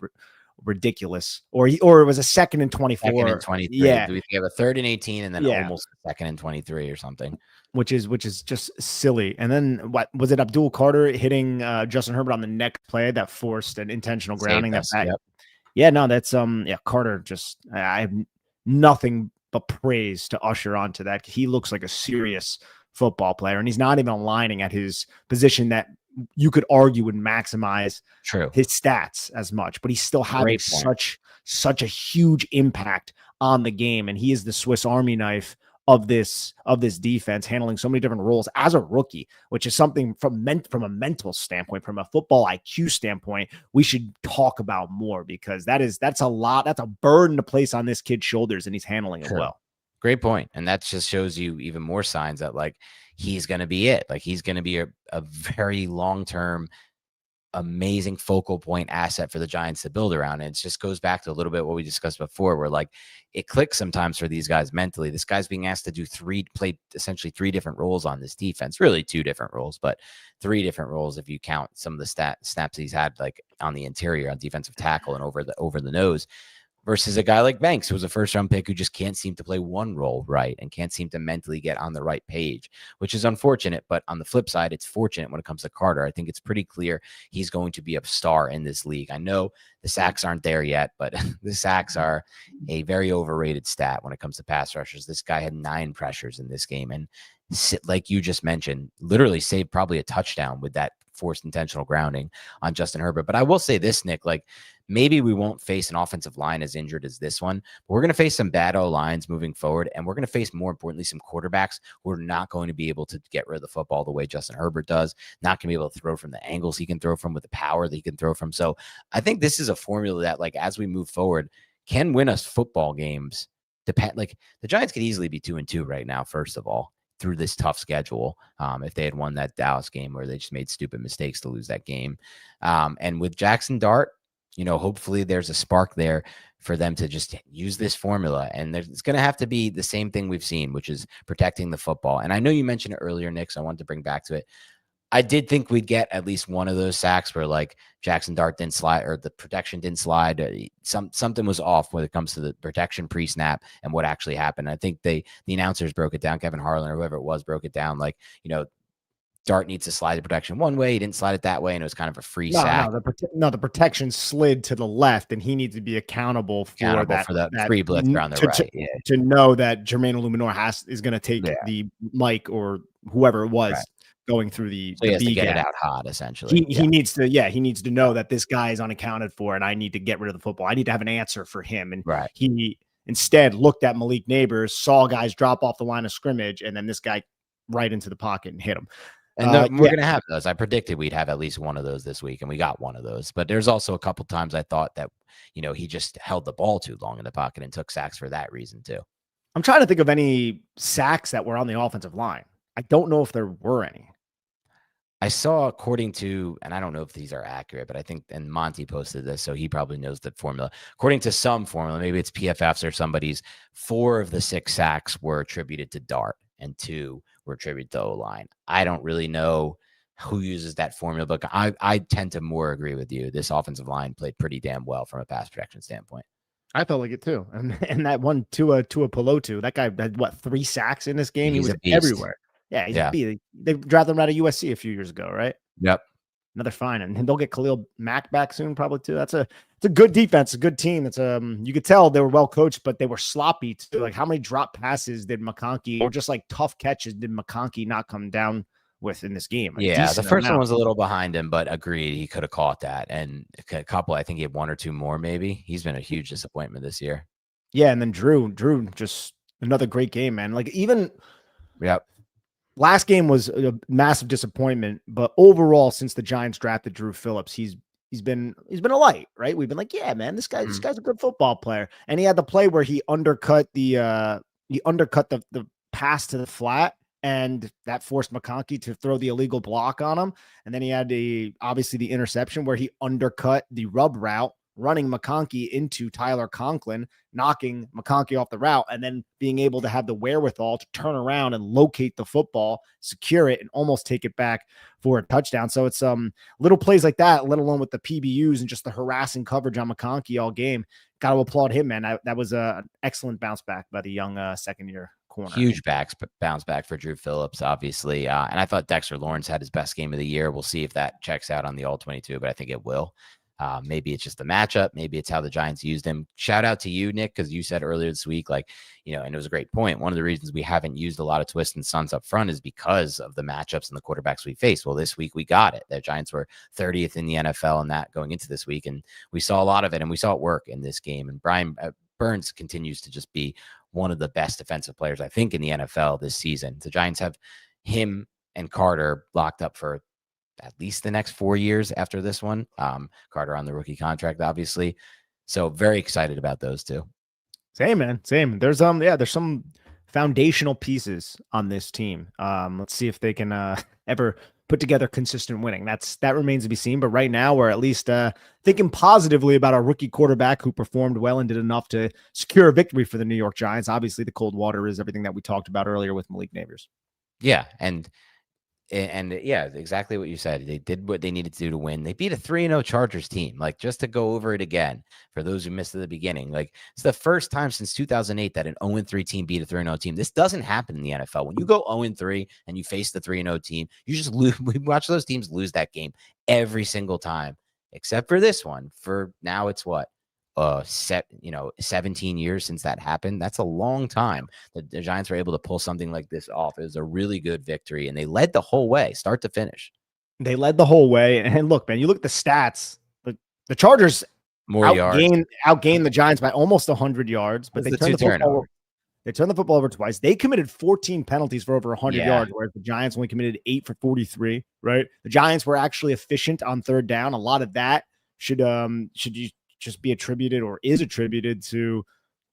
ridiculous, or it was a 2nd and 24. 2nd and 23. Yeah, We have a 3rd and 18, and then almost 2nd and 23 or something, which is just silly. And then what was it? Abdul Carter hitting Justin Herbert on the next play that forced an intentional grounding. Yeah, no, that's Carter. Just I have nothing but praise to usher onto that. He looks like a serious football player, and he's not even aligning at his position that you could argue would maximize his stats as much, but he's still having such a huge impact on the game. And he is the Swiss Army knife of this defense, handling so many different roles as a rookie, which is something from a mental standpoint, from a football IQ standpoint, we should talk about more, because that's a lot. That's a burden to place on this kid's shoulders, and he's handling it well. Great point. And that just shows you even more signs that like he's going to be it. Like he's going to be a very long-term, amazing focal point asset for the Giants to build around. And it just goes back to a little bit what we discussed before, where like it clicks sometimes for these guys mentally. This guy's being asked to play essentially 3 different roles on this defense, really 2 different roles, but 3 different roles if you count some of the snaps he's had like on the interior, on defensive tackle, and over the nose. Versus a guy like Banks, who was a first-round pick who just can't seem to play one role right and can't seem to mentally get on the right page, which is unfortunate. But on the flip side, it's fortunate when it comes to Carter. I think it's pretty clear he's going to be a star in this league. I know the sacks aren't there yet, but the sacks are a very overrated stat when it comes to pass rushers. This guy had 9 pressures in this game, and like you just mentioned, literally saved probably a touchdown with that forced intentional grounding on Justin Herbert. But I will say this, Nick, like maybe we won't face an offensive line as injured as this one, but we're going to face some bad O-lines moving forward. And we're going to face, more importantly, some quarterbacks who are not going to be able to get rid of the football the way Justin Herbert does, not going to be able to throw from the angles he can throw from, with the power that he can throw from. So I think this is a formula that, like, as we move forward, can win us football games. Like the Giants could easily be 2-2 right now, first of all, through this tough schedule. If they had won that Dallas game where they just made stupid mistakes to lose that game. And with Jaxson Dart, hopefully there's a spark there for them to just use this formula. And it's going to have to be the same thing we've seen, which is protecting the football. And I know you mentioned it earlier, Nick, so I wanted to bring back to it. I did think we'd get at least one of those sacks where like Jaxson Dart didn't slide or the protection didn't slide. Something was off when it comes to the protection pre-snap and what actually happened. I think the announcers broke it down. Kevin Harlan or whoever it was broke it down. Like, Dart needs to slide the protection one way. He didn't slide it that way, and it was kind of a free sack. The protection slid to the left, and he needs to be accountable for that free blitzer on the right. To know that Jermaine Illuminor is going to take the Mike or whoever it was going through the he has B to get gap. it out hot, essentially. He needs to know that this guy is unaccounted for, and I need to get rid of the football. I need to have an answer for him. And he instead looked at Malik Neighbors, saw guys drop off the line of scrimmage, and then this guy right into the pocket and hit him. And we're going to have those. I predicted we'd have at least one of those this week, and we got one of those. But there's also a couple times I thought that, he just held the ball too long in the pocket and took sacks for that reason too. I'm trying to think of any sacks that were on the offensive line. I don't know if there were any. I saw, according to, and I don't know if these are accurate, but I think, and Monty posted this, so he probably knows the formula. According to some formula, maybe it's PFF's or somebody's, 4 of the 6 sacks were attributed to Dart and 2 were attributed to O-line. I don't really know who uses that formula, but I tend to more agree with you. This offensive line played pretty damn well from a pass protection standpoint. I felt like it too. And that one to a Pelotu, that guy had 3 sacks in this game. He was everywhere. Yeah, he's a beast. They drafted him out of USC a few years ago, right? Yep. Another fine, and they'll get Khalil Mack back soon, probably too. It's a good defense, a good team. It's you could tell they were well coached, but they were sloppy too. Like, how many drop passes did McConkey, or just like tough catches, did McConkey not come down with in this game? The first one was a little behind him, but agreed he could have caught that. And a couple, I think he had 1 or 2 more. Maybe he's been a huge disappointment this year. Yeah, and then Drew, just another great game, man. Like, even last game was a massive disappointment, but overall, since the Giants drafted Drew Phillips, he's been a light, right? We've been like, yeah, man, this guy's a good football player. And he had the play where he undercut the pass to the flat, and that forced McConkey to throw the illegal block on him. And then he had obviously the interception where he undercut the rub route, running McConkey into Tyler Conklin, knocking McConkey off the route, and then being able to have the wherewithal to turn around and locate the football, secure it, and almost take it back for a touchdown. So it's little plays like that, let alone with the PBUs and just the harassing coverage on McConkey all game. Got to applaud him, man. That was an excellent bounce back by the young second-year corner. Huge bounce back for Drew Phillips, obviously. And I thought Dexter Lawrence had his best game of the year. We'll see if that checks out on the All-22, but I think it will. Maybe it's just the matchup. Maybe it's how the Giants used him. Shout out to you, Nick, because you said earlier this week, and it was a great point. One of the reasons we haven't used a lot of twists and stunts up front is because of the matchups and the quarterbacks we faced. Well, this week we got it. The Giants were 30th in the NFL in that going into this week, and we saw a lot of it, and we saw it work in this game. And Brian Burns continues to just be one of the best defensive players, I think, in the NFL this season. The Giants have him and Carter locked up for at least the next 4 years after this one. Carter on the rookie contract, obviously. So very excited about those two. Same, man. Same. There's some foundational pieces on this team. Let's see if they can ever put together consistent winning. That remains to be seen. But right now, we're at least thinking positively about our rookie quarterback who performed well and did enough to secure a victory for the New York Giants. Obviously, the cold water is everything that we talked about earlier with Malik Neighbors. Yeah, and yeah, exactly what you said. They did what they needed to do to win. They beat a 3-0 Chargers team. Like, just to go over it again, for those who missed at the beginning, like, it's the first time since 2008 that an 0-3 team beat a 3-0 team. This doesn't happen in the NFL. When you go 0-3 and you face the 3-0 team, you just lose. We watch those teams lose that game every single time, except for this one. For now, it's what? 17 years since that happened. That's a long time that the Giants were able to pull something like this off. It was a really good victory, and they led the whole way, start to finish. They led the whole way. And look, man, you look at the stats. The Chargers outgained the Giants by almost 100 yards, but they turned the football over twice. They committed 14 penalties for over 100 yards, whereas the Giants only committed 8 for 43. Right? The Giants were actually efficient on third down. A lot of that should you just be attributed or is attributed to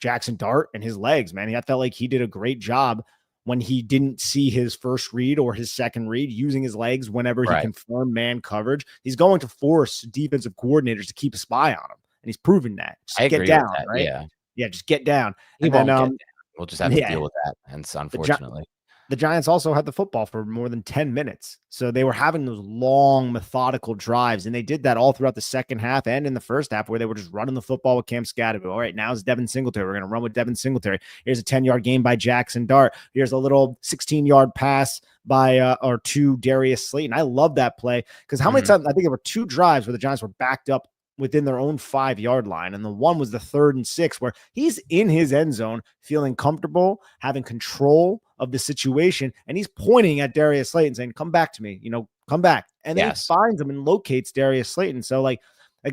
Jaxson Dart and his legs, man. I felt like he did a great job when he didn't see his first read or his second read, using his legs whenever he confirmed man coverage. He's going to force defensive coordinators to keep a spy on him, and he's proven that. Just get down, right? Yeah, just get down. We'll just have to deal with that, and unfortunately. the Giants also had the football for more than 10 minutes. So they were having those long, methodical drives, and they did that all throughout the second half and in the first half, where they were just running the football with Cam Scatterville. All right, now it's Devin Singletary. We're going to run with Devin Singletary. Here's a 10-yard gain by Jaxson Dart. Here's a little 16-yard pass by or to Darius Slayton. I love that play because how many times, I think there were 2 drives where the Giants were backed up within their own 5-yard line. And the one was the 3rd and 6, where he's in his end zone, feeling comfortable, having control of the situation. And he's pointing at Darius Slayton saying, come back to me, come back. And then he finds him and locates Darius Slayton. So like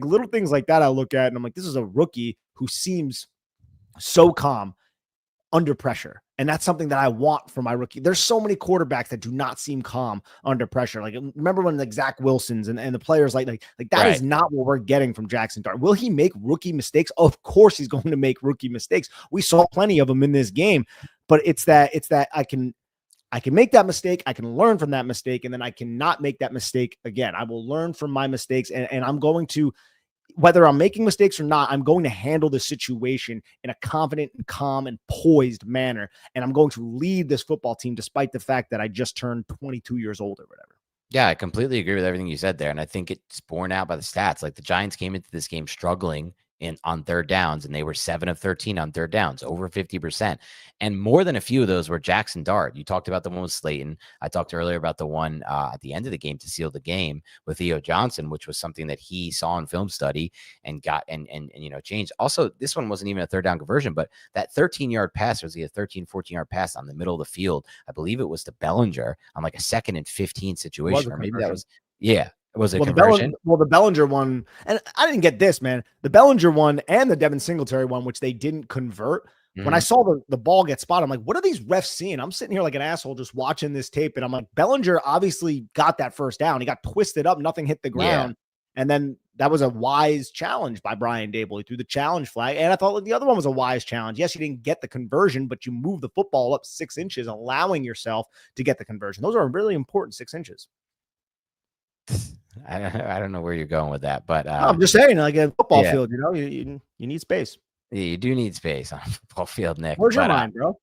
little things like that I look at and I'm like, this is a rookie who seems so calm under pressure. And that's something that I want for my rookie. There's so many quarterbacks that do not seem calm under pressure. Like, remember when like Zach Wilson's and the players like that is not what we're getting from Jaxson Dart. Will he make rookie mistakes? Of course he's going to make rookie mistakes. We saw plenty of them in this game, but it's that I can make that mistake. I can learn from that mistake, and then I cannot make that mistake again. I will learn from my mistakes, and I'm going to, whether I'm making mistakes or not, I'm going to handle the situation in a confident and calm and poised manner. And I'm going to lead this football team despite the fact that I just turned 22 years old or whatever. Yeah, I completely agree with everything you said there. And I think it's borne out by the stats. Like the Giants came into this game struggling on third downs, and they were 7 of 13 on third downs, over 50%. And more than a few of those were Jaxson Dart. You talked about the one with Slayton. I talked earlier about the one at the end of the game to seal the game with Theo Johnson, which was something that he saw in film study and got and changed. Also, this one wasn't even a third down conversion, but that 13-yard pass was a 14-yard pass on the middle of the field. I believe it was to Bellinger on like a 2nd and 15 situation, or maybe that was, was it conversion? The Bellinger one, and I didn't get this, man. The Bellinger one and the Devin Singletary one, which they didn't convert. When I saw the ball get spotted, I'm like, what are these refs seeing? I'm sitting here like an asshole just watching this tape, and I'm like, Bellinger obviously got that first down. He got twisted up, nothing hit the ground. Yeah. And then that was a wise challenge by Brian Dable. He threw the challenge flag, and I thought the other one was a wise challenge. Yes, you didn't get the conversion, but you moved the football up 6 inches, allowing yourself to get the conversion. Those are really important 6 inches. I don't know where you're going with that, but I'm just saying, like a football field, you need space. Yeah, you do need space on a football field, Nick. Where's your mind, bro?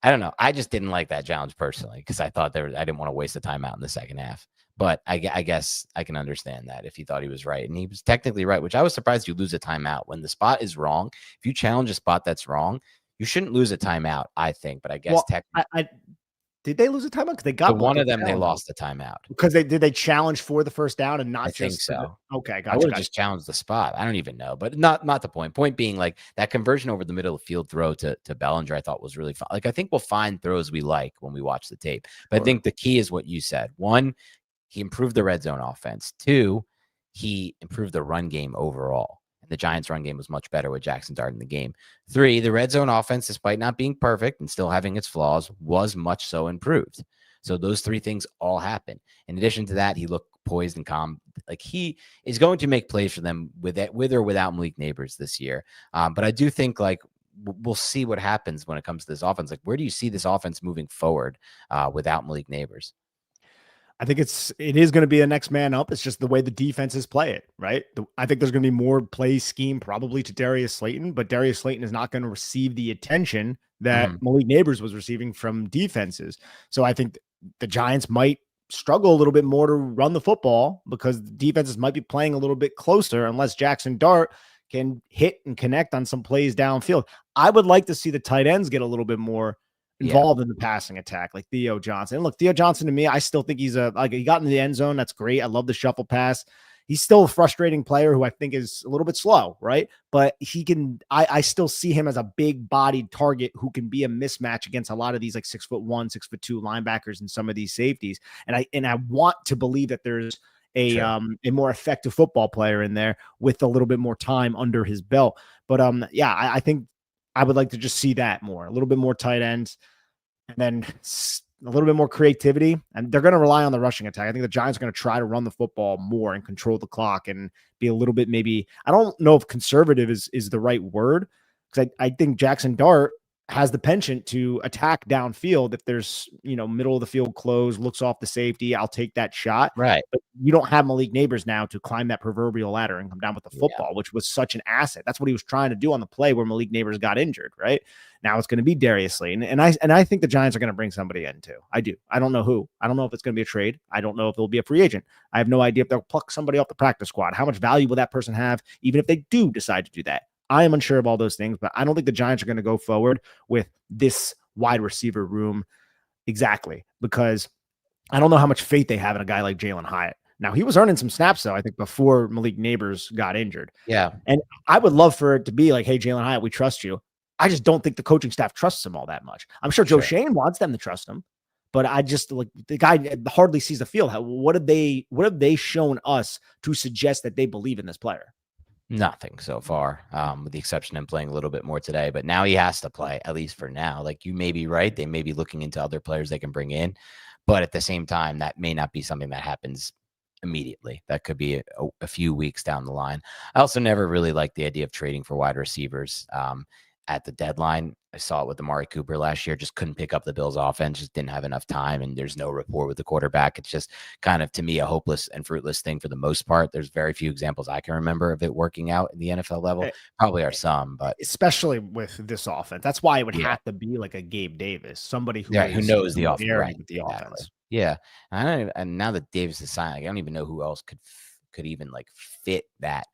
I don't know. I just didn't like that challenge personally because I thought I didn't want to waste the timeout in the second half. But I guess I can understand that if he thought he was right, and he was technically right, which I was surprised you lose a timeout when the spot is wrong. If you challenge a spot that's wrong, you shouldn't lose a timeout, I think. But I guess technically. Did they lose a timeout? Because they got one of them. They lost the timeout because they challenge for the first down and not I think so. Okay, gotcha. I would have just challenged the spot. I don't even know, but not the point. Point being, like that conversion over the middle of the field throw to Bellinger, I thought was really fun. Like I think we'll find throws we like when we watch the tape. But I think the key is what you said. 1, he improved the red zone offense. 2, he improved the run game overall. The Giants' run game was much better with Jaxson Dart in the game. 3, the red zone offense, despite not being perfect and still having its flaws, was much so improved. So those 3 things all happen. In addition to that, he looked poised and calm. Like he is going to make plays for them with or without Malik Neighbors this year. But I do think like we'll see what happens when it comes to this offense. Like where do you see this offense moving forward without Malik Neighbors? I think it is going to be a next man up. It's just the way the defenses play it, right? I think there's going to be more play scheme probably to Darius Slayton, but Darius Slayton is not going to receive the attention that Malik Neighbors was receiving from defenses. So I think the Giants might struggle a little bit more to run the football because the defenses might be playing a little bit closer unless Jaxson Dart can hit and connect on some plays downfield. I would like to see the tight ends get a little bit more involved in the passing attack, like Theo Johnson. And look, Theo Johnson to me, I still think he's he got in the end zone. That's great. I love the shuffle pass. He's still a frustrating player who I think is a little bit slow, right? But he can, I still see him as a big bodied target who can be a mismatch against a lot of these like 6'1", 6'2" linebackers and some of these safeties. And I want to believe that there's a more effective football player in there with a little bit more time under his belt. But I think I would like to just see that more, a little bit more tight ends, and then a little bit more creativity. And they're going to rely on the rushing attack. I think the Giants are going to try to run the football more and control the clock and be a little bit maybe, I don't know if conservative is the right word, because I think Jaxson Dart has the penchant to attack downfield. If there's, middle of the field close, looks off the safety, I'll take that shot. Right. But you don't have Malik Neighbors now to climb that proverbial ladder and come down with the Yeah. football, which was such an asset. That's what he was trying to do on the play where Malik Neighbors got injured, right? Now it's going to be Darius Lee. And I think the Giants are going to bring somebody in too. I do. I don't know who. I don't know if it's going to be a trade. I don't know if it'll be a free agent. I have no idea if they'll pluck somebody off the practice squad. How much value will that person have, even if they do decide to do that? I am unsure of all those things, but I don't think the Giants are going to go forward with this wide receiver room exactly, because I don't know how much faith they have in a guy like Jalen Hyatt. Now, he was earning some snaps, though, I think, before Malik Neighbors got injured. Yeah. And I would love for it to be like, hey, Jalen Hyatt, we trust you. I just don't think the coaching staff trusts him all that much. I'm sure Joe Shane wants them to trust him, but I just like the guy hardly sees the field. What have they shown us to suggest that they believe in this player? Nothing so far, with the exception of him playing a little bit more today. But now he has to play, at least for now. Like, you may be right. They may be looking into other players they can bring in. But at the same time, that may not be something that happens immediately. That could be a few weeks down the line. I also never really liked the idea of trading for wide receivers at the deadline. I saw it with Amari Cooper last year, just couldn't pick up the Bills offense, just didn't have enough time, and there's no rapport with the quarterback. It's just kind of, to me, a hopeless and fruitless thing for the most part. There's very few examples I can remember of it working out in the NFL level. Probably are some, but especially with this offense. That's why it would have to be like a Gabe Davis, somebody who knows the offense. Right, with the offense. Yeah. And now that Davis is signed, I don't even know who else could even like fit that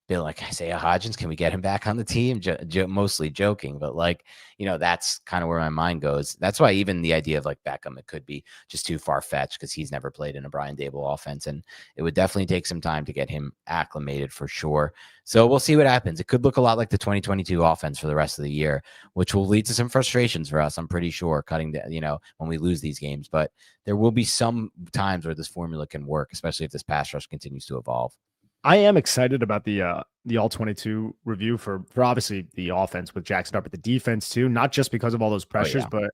bill. Like Isaiah Hodgins, can we get him back on the team? Mostly joking, but like, that's kind of where my mind goes. That's why even the idea of like Beckham, it could be just too far fetched because he's never played in a Brian Daboll offense, and it would definitely take some time to get him acclimated for sure. So we'll see what happens. It could look a lot like the 2022 offense for the rest of the year, which will lead to some frustrations for us. I'm pretty sure when we lose these games, but there will be some times where this formula can work, especially if this pass rush continues to evolve. I am excited about the all 22 review for obviously the offense with Jaxson Dart, but the defense too, not just because of all those pressures, but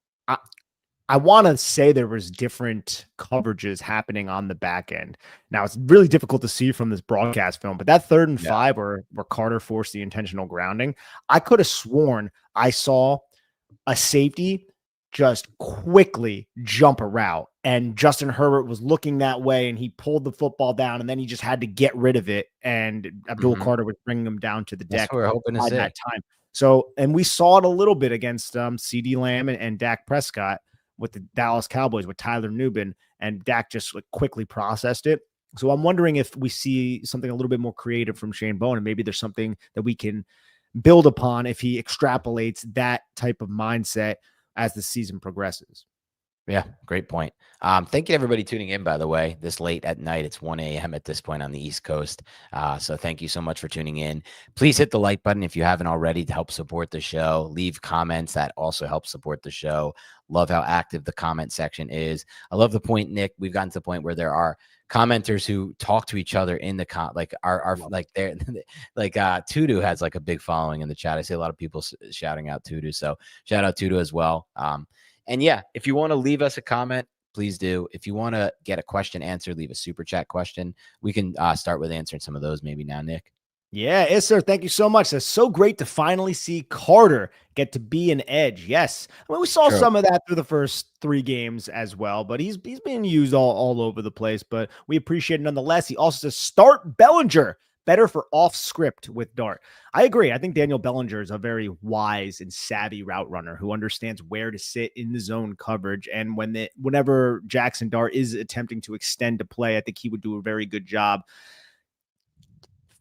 I want to say there was different coverages happening on the back end. Now it's really difficult to see from this broadcast film, but that 3rd and 5 where Carter forced the intentional grounding, I could have sworn I saw a safety just quickly jump a route, and Justin Herbert was looking that way, and he pulled the football down, and then he just had to get rid of it, and Abdul Carter was bringing him down to the deck. That's what we're hoping to see that time. So, and we saw it a little bit against CeeDee Lamb and Dak Prescott with the Dallas Cowboys with Tyler Nubin, and Dak just quickly processed it. So I'm wondering if we see something a little bit more creative from Shane Bowen, and maybe there's something that we can build upon if he extrapolates that type of mindset as the season progresses. Yeah, great point. Thank you to everybody tuning in, by the way, this late at night. It's 1 a.m. at this point on the East Coast. So thank you so much for tuning in. Please hit the like button if you haven't already to help support the show. Leave comments. That also helps support the show. Love how active the comment section is. I love the point, Nick. We've gotten to the point where there are commenters who talk to each other in the Tudu has like a big following in the chat. I see a lot of people shouting out Tudu. So shout out Tudu as well. And yeah, if you want to leave us a comment, please do. If you want to get a question answered, leave a super chat question. We can start with answering some of those maybe now, Nick. Yeah, yes, sir. Thank you so much. It's so great to finally see Carter get to be an edge. Yes. I mean, we saw some of that through the first 3 games as well, but he's being used all over the place, but we appreciate it nonetheless. He also says start Bellinger. Better for off script with Dart. I agree. I think Daniel Bellinger is a very wise and savvy route runner who understands where to sit in the zone coverage. And whenever Jaxson Dart is attempting to extend a play, I think he would do a very good job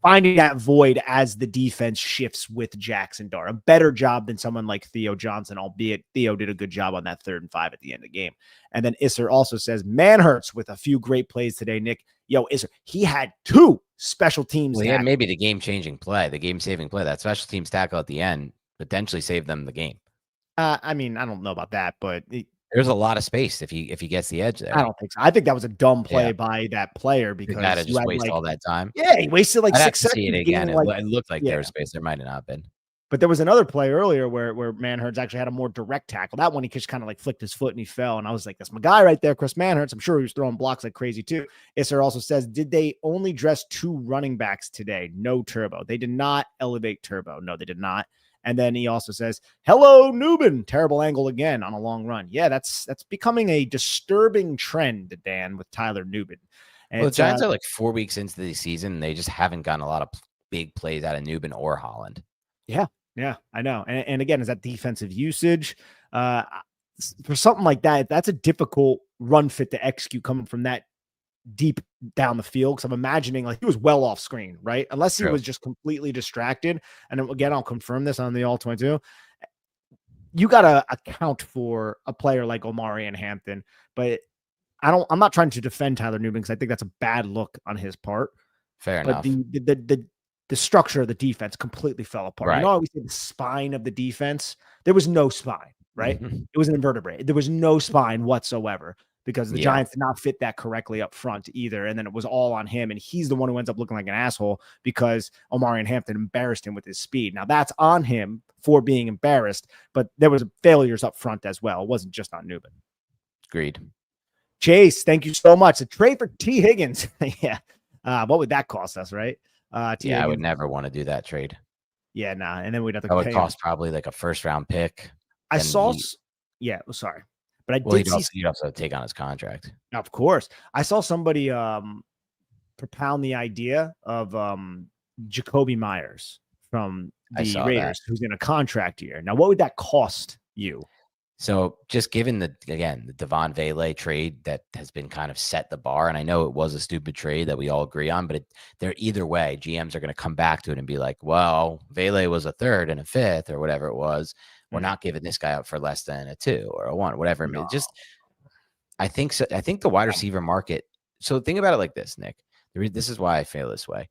finding that void as the defense shifts with Jaxson Dart. A better job than someone like Theo Johnson, albeit Theo did a good job on that 3rd and 5 at the end of the game. And then Isser also says, man hurts with a few great plays today, Nick. Yo, Isser, he had 2 special teams. Well, yeah, maybe the game-changing play, the game-saving play, that special teams tackle at the end potentially saved them the game. I mean, I don't know about that, but there's a lot of space if he gets the edge there. I don't think so. I think that was a dumb play by that player because you gotta just waste all that time. Yeah, he wasted like 6 seconds. See it again. It looked like there was space. There might have not been. But there was another play earlier where Manhurts actually had a more direct tackle. That one, he just kind of like flicked his foot and he fell. And I was like, that's my guy right there, Chris Manhurts. I'm sure he was throwing blocks like crazy too. Isser also says, did they only dress 2 running backs today? No Turbo. They did not elevate Turbo. No, they did not. And then he also says, hello, Newman. Terrible angle again on a long run. Yeah, that's becoming a disturbing trend, Dan, with Tyler Newman. And Well, the Giants are like 4 weeks into the season, and they just haven't gotten a lot of big plays out of Newman or Holland. Yeah, I know. And again, is that defensive usage? For something like that, that's a difficult run fit to execute coming from that deep down the field. Because I'm imagining like he was well off screen, right? Unless he was just completely distracted. And again, I'll confirm this on the All 22. You got to account for a player like Omari and Hampton, but I'm not trying to defend Tyler Newman because I think that's a bad look on his part. Fair but enough. The structure of the defense completely fell apart. Right. You know, I always say the spine of the defense. There was no spine, right? Mm-hmm. It was an invertebrate. There was no spine whatsoever because the Giants did not fit that correctly up front either. And then it was all on him. And he's the one who ends up looking like an asshole because Omari and Hampton embarrassed him with his speed. Now that's on him for being embarrassed, but there was failures up front as well. It wasn't just on Newman. Agreed. Chase, thank you so much. A trade for T. Higgins. Yeah. What would that cost us, right? I would never want to do that trade. Yeah, nah. And then we'd have to that would cost probably like a first round pick. I saw, sorry, but I did see you'd also take on his contract. Of course, I saw somebody propound the idea of Jacoby Myers from the Raiders, who's in a contract year. Now, what would that cost you? So just given the Devon Vele trade that has been kind of set the bar, and I know it was a stupid trade that we all agree on, but they're either way, GMs are going to come back to it and be like, well, Vele was a third and a fifth or whatever it was. We're not giving this guy up for less than a 2 or a 1, whatever. No. I think so. I think the wide receiver market. So think about it like this, Nick. This is why I feel this way.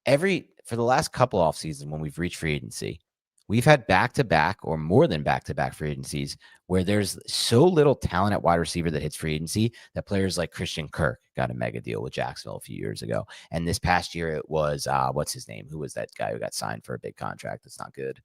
For the last couple off seasons when we've reached free agency, we've had back-to-back or more than back-to-back free agencies where there's so little talent at wide receiver that hits free agency that players like Christian Kirk got a mega deal with Jacksonville a few years ago. And this past year it was, what's his name? Who was that guy who got signed for a big contract? That's not good.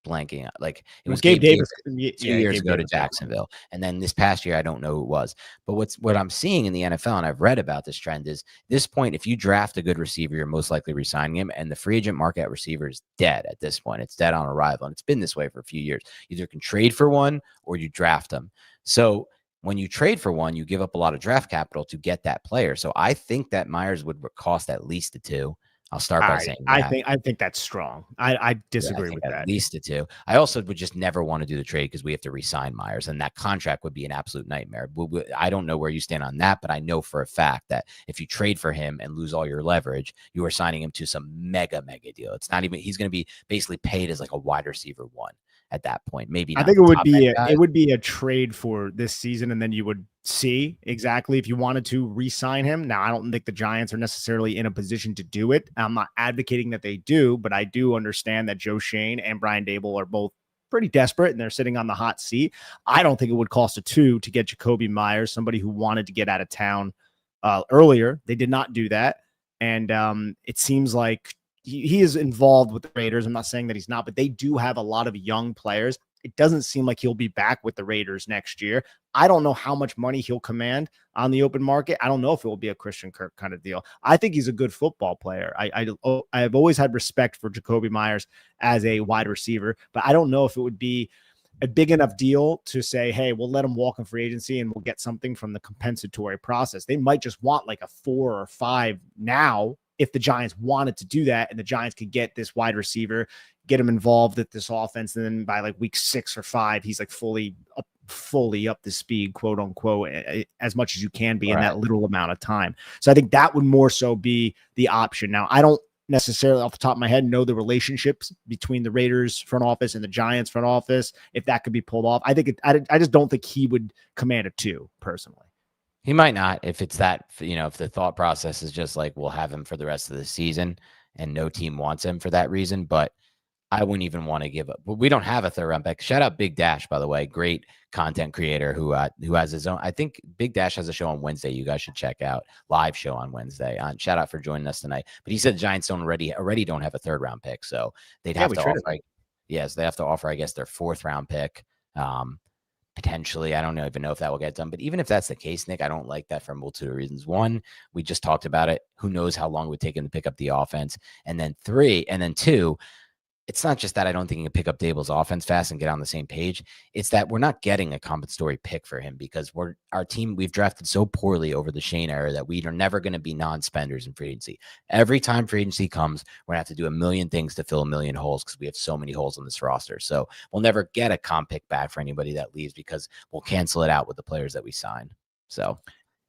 Blanking. Like it was Gabe Davis 2 years ago to Jacksonville. And then this past year, I don't know who it was. But what I'm seeing in the NFL, and I've read about this trend, is this point, if you draft a good receiver, you're most likely resigning him. And the free agent market at receiver is dead at this point. It's dead on arrival. And it's been this way for a few years. Either you can trade for one or you draft them. So when you trade for one, you give up a lot of draft capital to get that player. So I think that Myers would cost at least a 2. I'll start by saying that. I think that's strong. I disagree with that. At least a 2. I also would just never want to do the trade because we have to re-sign Myers, and that contract would be an absolute nightmare. I don't know where you stand on that, but I know for a fact that if you trade for him and lose all your leverage, you are signing him to some mega deal. It's not even, he's going to be basically paid as like a wide receiver 1 at that point. Maybe not. I think it would be a trade for this season, and then you would see exactly if you wanted to re-sign him. Now, I don't think the Giants are necessarily in a position to do it. I'm not advocating that they do, but I do understand that Joe Shane and Brian Dable are both pretty desperate and they're sitting on the hot seat. I don't think it would cost a 2 to get Jacoby Myers, somebody who wanted to get out of town earlier. They did not do that. And it seems like he is involved with the Raiders. I'm not saying that he's not, but they do have a lot of young players. It doesn't seem like he'll be back with the Raiders next year. I don't know how much money he'll command on the open market. I don't know if it will be a Christian Kirk kind of deal. I think he's a good football player. I've always had respect for Jacoby Myers as a wide receiver, but I don't know if it would be a big enough deal to say, hey, we'll let him walk in free agency and we'll get something from the compensatory process. They might just want like a 4 or 5 now if the Giants wanted to do that and the Giants could get this wide receiver, get him involved at this offense. And then by like week 6 or 5, he's like fully up to speed, quote unquote, as much as you can be in that little amount of time. So I think that would more so be the option. Now, I don't necessarily off the top of my head know the relationships between the Raiders front office and the Giants front office, if that could be pulled off. I just don't think he would command a 2 personally. He might not if it's that, if the thought process is just like, we'll have him for the rest of the season and no team wants him for that reason. But I wouldn't even want to give up. We don't have a 3rd round pick. Shout out Big Dash, by the way. Great content creator who has his own. I think Big Dash has a show on Wednesday. You guys should check out. Live show on Wednesday. Shout out for joining us tonight. But he said the Giants already don't have a 3rd round pick. So they'd have to offer. Yes, they have to offer, I guess, their 4th round pick. Potentially, I don't even know if that will get done. But even if that's the case, Nick, I don't like that for a multitude of reasons. 1, we just talked about it. Who knows how long it would take him to pick up the offense? And then 2, it's not just that I don't think he can pick up Dable's offense fast and get on the same page. It's that we're not getting a compensatory pick for him because our team, we've drafted so poorly over the Shane era that we are never going to be non-spenders in free agency. Every time free agency comes, we're going to have to do a million things to fill a million holes because we have so many holes on this roster. So we'll never get a comp pick back for anybody that leaves because we'll cancel it out with the players that we sign. So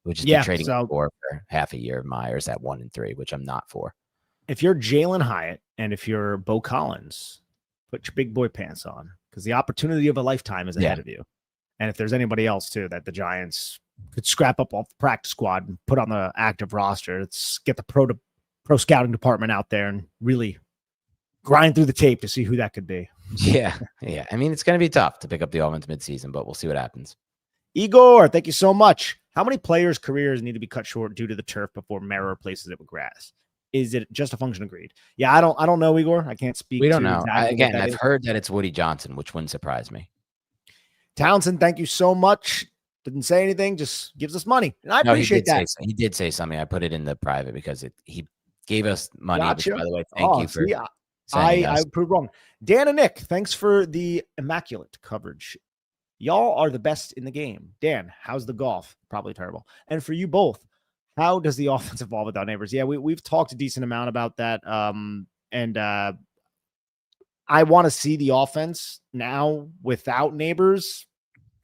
we'll just be trading for half a year of Myers at 1 and 3, which I'm not for. If you're Jalen Hyatt and if you're Bo Collins, put your big boy pants on because the opportunity of a lifetime is ahead of you. And if there's anybody else too that the Giants could scrap up off the practice squad and put on the active roster, let's get the pro scouting department out there and really grind through the tape to see who that could be. Yeah. I mean, it's going to be tough to pick up the offense midseason, but we'll see what happens. Igor, thank you so much. How many players' careers need to be cut short due to the turf before Mara replaces it with grass? Is it just a function of greed? Yeah, I don't know, Igor. I can't speak. We don't know. Exactly I've heard that it's Woody Johnson, which wouldn't surprise me. Townsend, thank you so much. Didn't say anything, just gives us money. And I appreciate that. He did say something. I put it in the private because he gave us money. Gotcha. Which, by the way, thank you for I proved wrong. Dan and Nick, thanks for the immaculate coverage. Y'all are the best in the game. Dan, how's the golf? Probably terrible. And for you both, how does the offense evolve without Neighbors? Yeah, we've talked a decent amount about that. And I want to see the offense now without Neighbors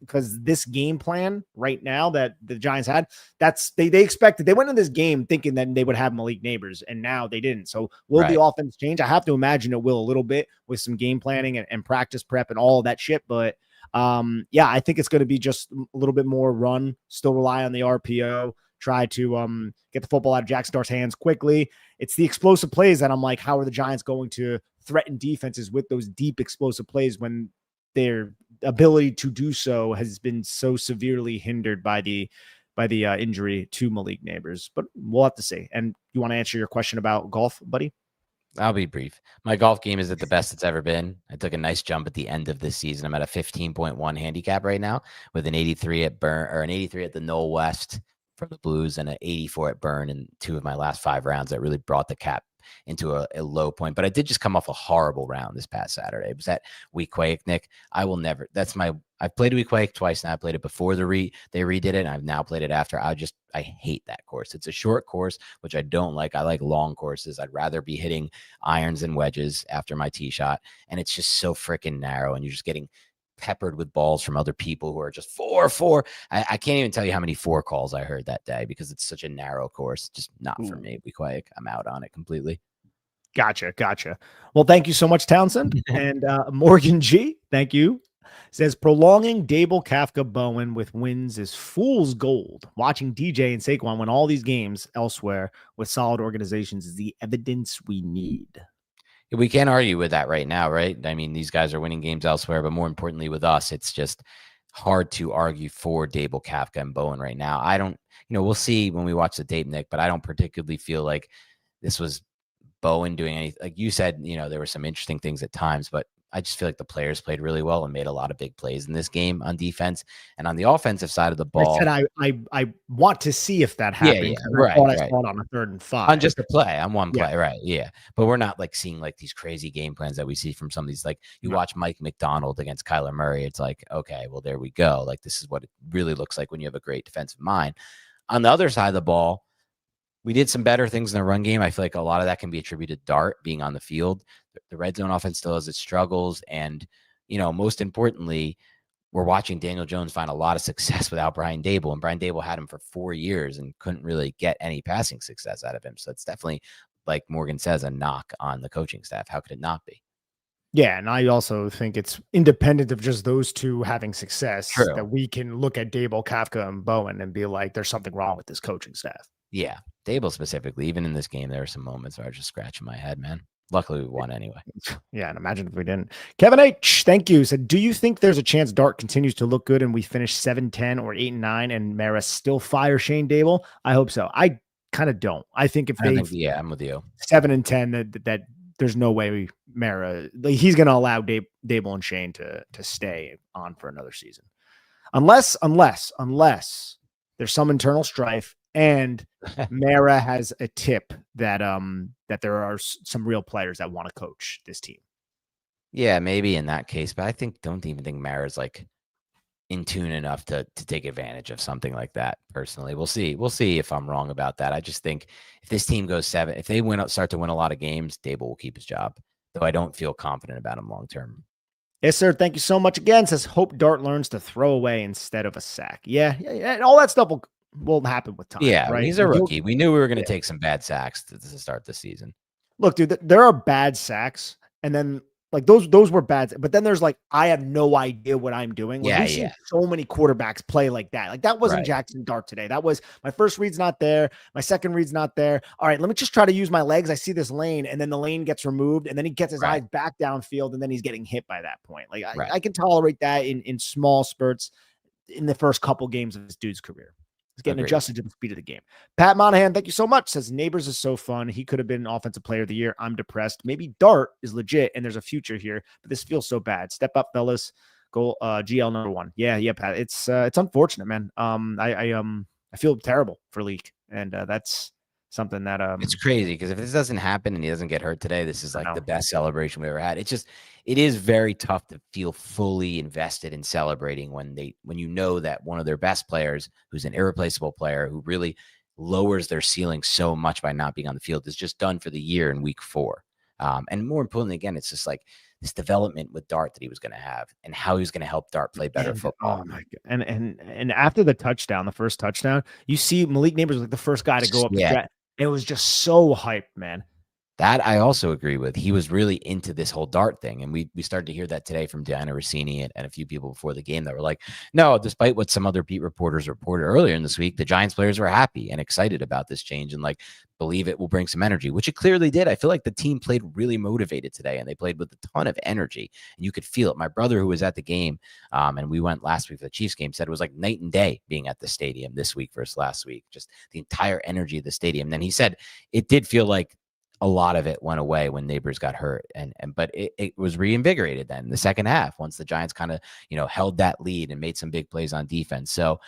because this game plan right now that the Giants had, they expected. They went in this game thinking that they would have Malik Neighbors, and now they didn't. So will the offense change? I have to imagine it will a little bit with some game planning and practice prep and all of that shit. But yeah, I think it's going to be just a little bit more run, still rely on the RPO, try to get the football out of Jaxson Dart's hands quickly. It's the explosive plays that I'm like, how are the Giants going to threaten defenses with those deep explosive plays when their ability to do so has been so severely hindered by the injury to Malik Neighbors? But we'll have to see. And you want to answer your question about golf, buddy? I'll be brief. My golf game is at the best it's ever been. I took a nice jump at the end of this season. I'm at a 15.1 handicap right now with an 83 at Burn, or an 83 at the Knoll West from the Blues and an 84 at Burn in 2 of my last 5 rounds. That really brought the cap into a low point. But I did just come off a horrible round this past Saturday. It was at Weequahic, Nick. I've played Weequahic twice now. I played it before they redid it, and I've now played it after. I hate that course. It's a short course, which I don't like. I like long courses. I'd rather be hitting irons and wedges after my tee shot. And it's just so freaking narrow, and you're just getting peppered with balls from other people who are just 4. I can't even tell you how many 4 calls I heard that day because it's such a narrow course. Just not for me. Weequahic. I'm out on it completely. Gotcha. Well, thank you so much, Townsend. And Morgan G, thank you. Says prolonging Dable, Kafka, Bowen with wins is fool's gold. Watching DJ and Saquon win all these games elsewhere with solid organizations is the evidence we need. We can't argue with that right now, right? I mean, these guys are winning games elsewhere, but more importantly with us, it's just hard to argue for Dable, Kafka, and Bowen right now. I don't, we'll see when we watch the tape, Nick, but I don't particularly feel like this was Bowen doing anything. Like you said, there were some interesting things at times, but I just feel like the players played really well and made a lot of big plays in this game on defense. And on the offensive side of the ball, I said I want to see if that happens. Yeah, right. I saw it on a 3rd and 5. On just a play, on one play, right? Yeah, but we're not like seeing like these crazy game plans that we see from some of these. Like you watch Mike McDonald against Kyler Murray, it's like, okay, well there we go. Like this is what it really looks like when you have a great defensive mind. On the other side of the ball, we did some better things in the run game. I feel like a lot of that can be attributed to Dart being on the field. The red zone offense still has its struggles. And, most importantly, we're watching Daniel Jones find a lot of success without Brian Dable. And Brian Dable had him for 4 years and couldn't really get any passing success out of him. So it's definitely, like Morgan says, a knock on the coaching staff. How could it not be? Yeah, and I also think it's independent of just those two having success that we can look at Dable, Kafka, and Bowen and be like, there's something wrong with this coaching staff. Yeah, Dable specifically. Even in this game, there were some moments where I was just scratching my head, man. Luckily, we won anyway. Yeah, and imagine if we didn't. Kevin H, thank you. Said, do you think there's a chance Dart continues to look good and we finish 7-10 or 8-9 and Mara still fire Shane Dable? I hope so. I kind of don't. I think if they, I'm with you. 7-10, that there's no way Mara, he's going to allow Dable and Shane to stay on for another season, unless there's some internal strife and Mara has a tip that there are some real players that want to coach this team. Yeah, maybe in that case, but I don't even think Mara's like in tune enough to take advantage of something like that. Personally, we'll see. We'll see if I'm wrong about that. I just think if this team goes 7, if they start to win a lot of games, Dable will keep his job. Though I don't feel confident about him long term. Yes, sir. Thank you so much again. Says hope Dart learns to throw away instead of a sack. Yeah. And all that stuff will happen with time, Yeah, right? he's a Like rookie. We knew we were going to yeah. take some bad sacks to start the season. Look, dude, there are bad sacks, and then like those were bad, but then there's like I have no idea what I'm doing. Like we've seen so many quarterbacks play like that. Like that wasn't Jaxson Dart today. That was my first read's not there, my second read's not there. All right, let me just try to use my legs. I see this lane, and then the lane gets removed, and then he gets his eyes back downfield, and then he's getting hit by that point. Like I can tolerate that in small spurts in the first couple games of this dude's career. He's getting adjusted to the speed of the game. Pat Monahan, thank you so much. Says Neighbors is so fun. He could have been offensive player of the year. I'm depressed. Maybe Dart is legit and there's a future here, but this feels so bad. Step up, fellas. Go GL number 1. Yeah, Pat. It's unfortunate, man. I feel terrible for Leak, and that's something that it's crazy because if this doesn't happen and he doesn't get hurt today, this is like the best celebration we ever had. It is very tough to feel fully invested in celebrating when you know that one of their best players, who's an irreplaceable player, who really lowers their ceiling so much by not being on the field, is just done for the year in week 4. And more importantly, again, it's just like this development with Dart that he was going to have and how he was going to help Dart play better football. Oh my God. And after the touchdown, the first touchdown, you see Malik Neighbors was like the first guy to go up. It was just so hyped, man. That I also agree with. He was really into this whole Dart thing. And we started to hear that today from Diana Rossini and a few people before the game that were like, no, despite what some other beat reporters reported earlier in this week, the Giants players were happy and excited about this change and like believe it will bring some energy, which it clearly did. I feel like the team played really motivated today and they played with a ton of energy and you could feel it. My brother, who was at the game, and we went last week for the Chiefs game, said it was like night and day being at the stadium this week versus last week, just the entire energy of the stadium. And then he said it did feel like a lot of it went away when Neighbors got hurt, but it was reinvigorated then in the second half once the Giants kind of held that lead and made some big plays on defense. So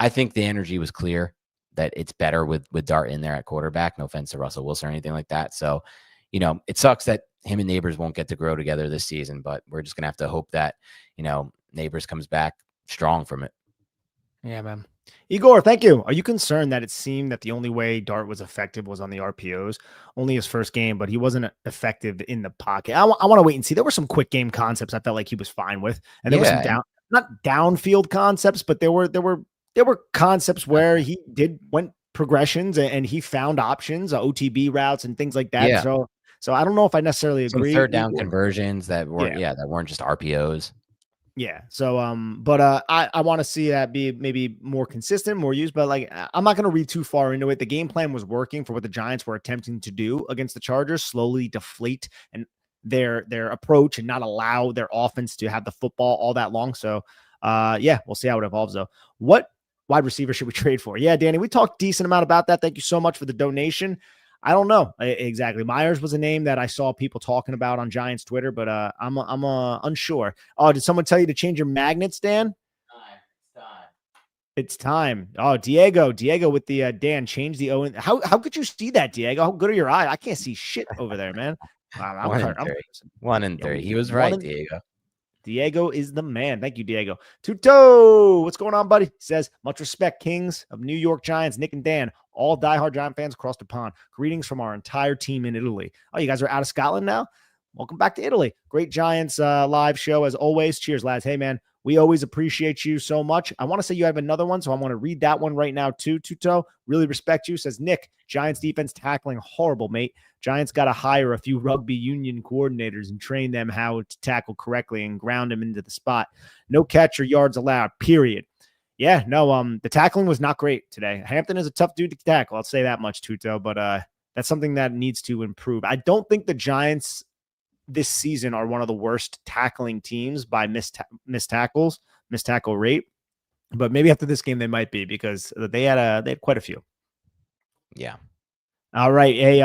I think the energy was clear that it's better with Dart in there at quarterback. No offense to Russell Wilson or anything like that. So it sucks that him and Neighbors won't get to grow together this season, but we're just gonna have to hope that Neighbors comes back strong from it. Yeah, man. Igor, thank you. Are you concerned that it seemed that the only way Dart was effective was on the RPOs? Only his first game, but he wasn't effective in the pocket. I want to wait and see. There were some quick game concepts I felt like he was fine with, and there were some not downfield concepts, but there were concepts where he went progressions and he found options, OTB routes and things like that. Yeah. So I don't know if I necessarily agree. Some third down conversions that weren't that weren't just RPOs. Yeah. So, but I want to see that be maybe more consistent, more used, but like, I'm not going to read too far into it. The game plan was working for what the Giants were attempting to do against the Chargers, slowly deflate and their approach and not allow their offense to have the football all that long. So, yeah, we'll see how it evolves though. What wide receiver should we trade for? Yeah, Danny, we talked decent amount about that. Thank you so much for the donation. I don't know exactly. Myers was a name that I saw people talking about on Giants Twitter, but I'm unsure. Oh, did someone tell you to change your magnets, Dan? It's time. Oh, Diego with the Dan, change the O. How could you see that, Diego? How good are your eyes? I can't see shit over there, man. I'm 1 and 3. He was right, Diego. Diego is the man. Thank you, Diego. Tuto, what's going on, buddy? He says, much respect, Kings of New York Giants, Nick and Dan, all diehard Giant fans across the pond. Greetings from our entire team in Italy. Oh, you guys are out of Scotland now? Welcome back to Italy. Great Giants live show as always. Cheers, lads. Hey, man, we always appreciate you so much. I want to say you have another one, so I want to read that one right now too, Tuto. Really respect you. Says, Nick, Giants defense tackling horrible, mate. Giants got to hire a few rugby union coordinators and train them how to tackle correctly and ground them into the spot. No catch or yards allowed, period. Yeah, no, the tackling was not great today. Hampton is a tough dude to tackle. I'll say that much, Tuto, but that's something that needs to improve. I don't think the Giants this season are one of the worst tackling teams by missed tackle rate, but maybe after this game they might be because they had quite a few. Yeah. All right. Hey,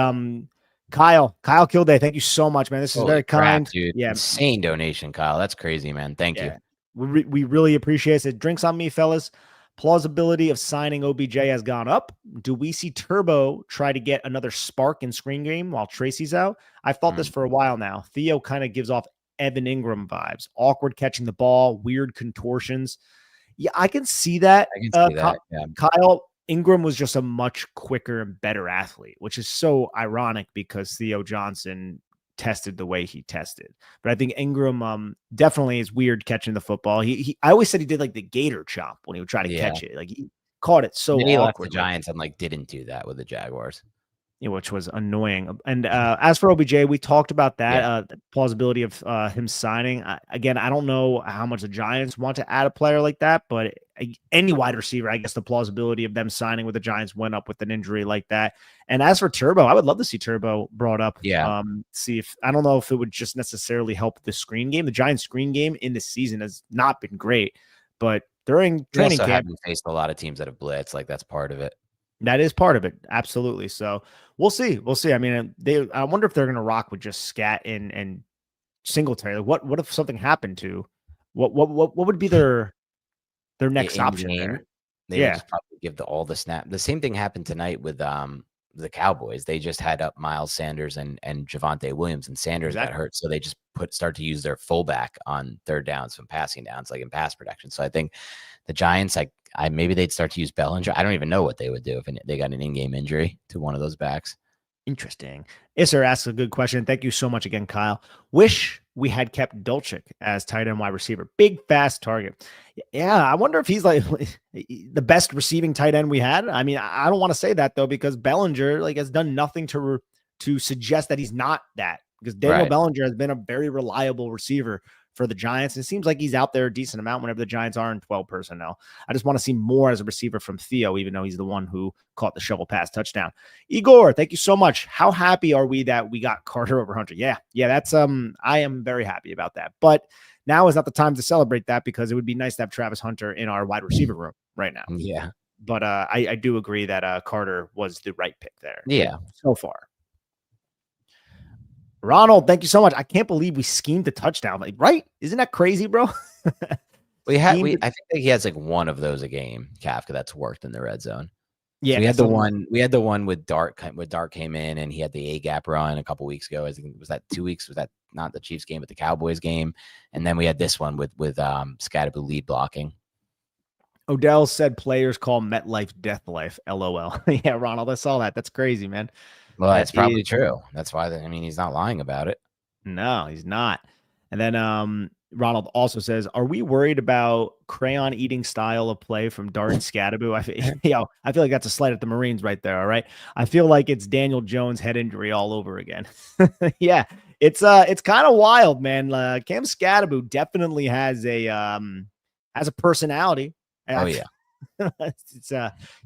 Kyle Kilday, thank you so much, man. This is very kind. Dude. Yeah. Insane donation, Kyle. That's crazy, man. Thank you. We really appreciate it. Drinks on me, fellas. Plausibility of signing OBJ has gone up. Do we see Turbo try to get another spark in screen game while Tracy's out? I've thought this for a while now. Theo kind of gives off Evan Ingram vibes. Awkward catching the ball, weird contortions. Yeah, I can see that. I can see that. Yeah. Kyle, Ingram was just a much quicker and better athlete, which is so ironic because Theo Johnson tested the way he tested. But I think Ingram definitely is weird catching the football. I always said he did like the gator chop when he would try to catch it. Like he caught it so And then he left awkward. the Giants and like didn't do that with the Jaguars. Which was annoying. And as for OBJ, we talked about that, the plausibility of him signing. Again, I don't know how much the Giants want to add a player like that, but any wide receiver, I guess the plausibility of them signing with the Giants went up with an injury like that. And as for Turbo, I would love to see Turbo brought up. Yeah. See if, I don't know if it would just necessarily help the screen game. The Giants screen game in this season has not been great, but during training camp, haven't faced a lot of teams that have blitzed. Like that's part of it. That is part of it. Absolutely. So we'll see. We'll see. I mean, I wonder if they're going to rock with just Scat and Singletary. Like what if something happened to what would be their next option there? They would just probably give all the snap. The same thing happened tonight with the Cowboys. They just had up Miles Sanders and Javonte Williams, and Sanders got hurt. So they just start to use their fullback on third downs from passing downs, like in pass protection. So I think the Giants, maybe they'd start to use Bellinger. I don't even know what they would do if they got an in-game injury to one of those backs. Interesting. Isser asks a good question. Thank you so much again, Kyle. Wish we had kept Dulcich as tight end wide receiver. Big, fast target. Yeah, I wonder if he's like the best receiving tight end we had. I mean, I don't want to say that, though, because Bellinger has done nothing to suggest that he's not that. Because Daniel Bellinger has been a very reliable receiver for the Giants. It seems like he's out there a decent amount whenever the Giants are in 12 personnel. I just want to see more as a receiver from Theo, even though he's the one who caught the shovel pass touchdown. Igor, thank you so much. How happy are we that we got Carter over Hunter? Yeah, that's I am very happy about that. But now is not the time to celebrate that because it would be nice to have Travis Hunter in our wide receiver room right now. Yeah. But I do agree that Carter was the right pick there. Yeah. So far. Ronald, thank you so much. I can't believe we schemed the touchdown. Right? Isn't that crazy, bro? I think that he has like one of those a game, Kafka, that's worked in the red zone. Yeah. So we had the one with Dart came in and he had the A-gap run a couple weeks ago. I think was that 2 weeks? Was that not the Chiefs game, but the Cowboys game? And then we had this one with Scadaboo lead blocking. Odell said players call MetLife Death Life. LOL. Yeah, Ronald, I saw that. That's crazy, man. Well, that's probably true. That's why. He's not lying about it. No, he's not. And then Ronald also says, "Are we worried about crayon eating style of play from Dart and Scadaboo?" I feel like that's a slight at the Marines right there. All right, I feel like it's Daniel Jones head injury all over again. Yeah, it's kind of wild, man. Cam Scadaboo definitely has a personality. Oh yeah,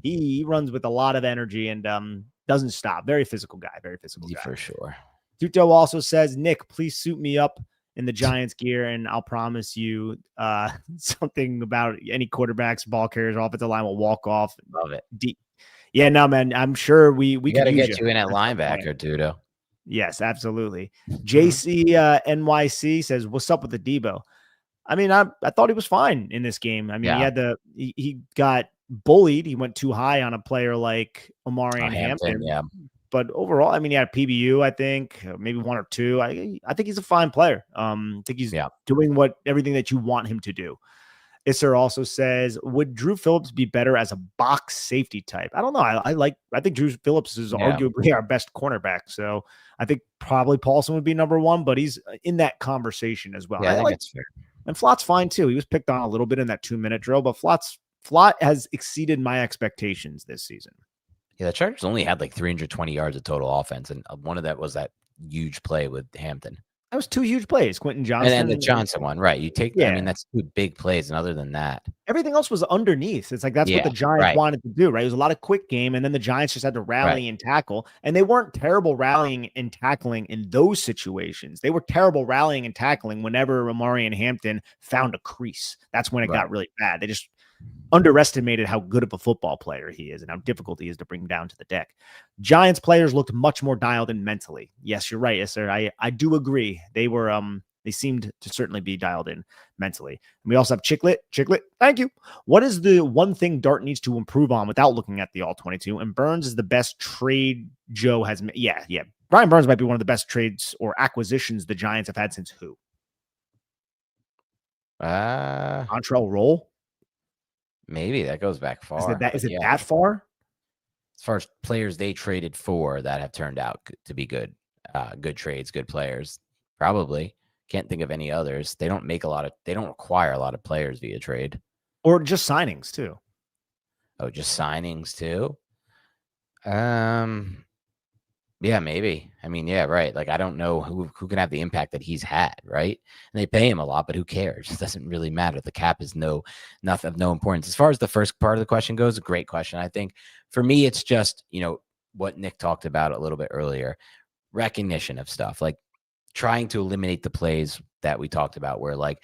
he runs with a lot of energy and doesn't stop. Very physical guy. Very physical guy. For sure. Tuto also says, Nick, please suit me up in the Giants gear, and I'll promise you something about any quarterbacks, ball carriers, offensive line will walk off. Love it. Yeah, no, man. I'm sure we got to get you in at linebacker, Tuto. Yes, absolutely. JC NYC says, what's up with the Debo? I mean, I thought he was fine in this game. I mean, he got bullied. He went too high on a player like Omari and Hampton. Yeah. But overall, I mean, he had a PBU, I think, maybe one or two. I think he's a fine player. I think he's doing everything that you want him to do. Isser also says, would Drew Phillips be better as a box safety type? I don't know. I think Drew Phillips is arguably our best cornerback. So I think probably Paulson would be number one, but he's in that conversation as well. Yeah, I think it's fair. And Flott's fine too. He was picked on a little bit in that 2-minute drill, but Flott has exceeded my expectations this season. Yeah, the Chargers only had like 320 yards of total offense, and one of that was that huge play with Hampton. That was 2 huge plays, Quentin Johnson. And the Johnson one, right. You take I mean, that's 2 big plays, and other than that. Everything else was underneath. It's like that's what the Giants wanted to do, right? It was a lot of quick game, and then the Giants just had to rally and tackle. And they weren't terrible rallying and tackling in those situations. They were terrible rallying and tackling whenever Omari and Hampton found a crease. That's when it got really bad. They just underestimated how good of a football player he is and how difficult he is to bring down to the deck. Giants players looked much more dialed in mentally. Yes, you're right, sir. I do agree. They were they seemed to certainly be dialed in mentally. And we also have Chicklet. Thank you. What is the one thing Dart needs to improve on without looking at the all 22? And Burns is the best trade Joe has made. Yeah. Brian Burns might be one of the best trades or acquisitions the Giants have had since who? Montrell Roll? Maybe that goes back Is it far. that? But Is it that far? as far as players they traded for that have turned out to be good, good trades, good players, probably can't think of any others. They don't acquire a lot of players via trade. Or just signings too? Oh, just signings too. Yeah, maybe. I mean, yeah, right. Like, I don't know who can have the impact that he's had, right? And they pay him a lot, but who cares? It doesn't really matter. The cap is nothing of no importance. As far as the first part of the question goes, a great question. I think for me, it's just, what Nick talked about a little bit earlier, recognition of stuff, like trying to eliminate the plays that we talked about where like,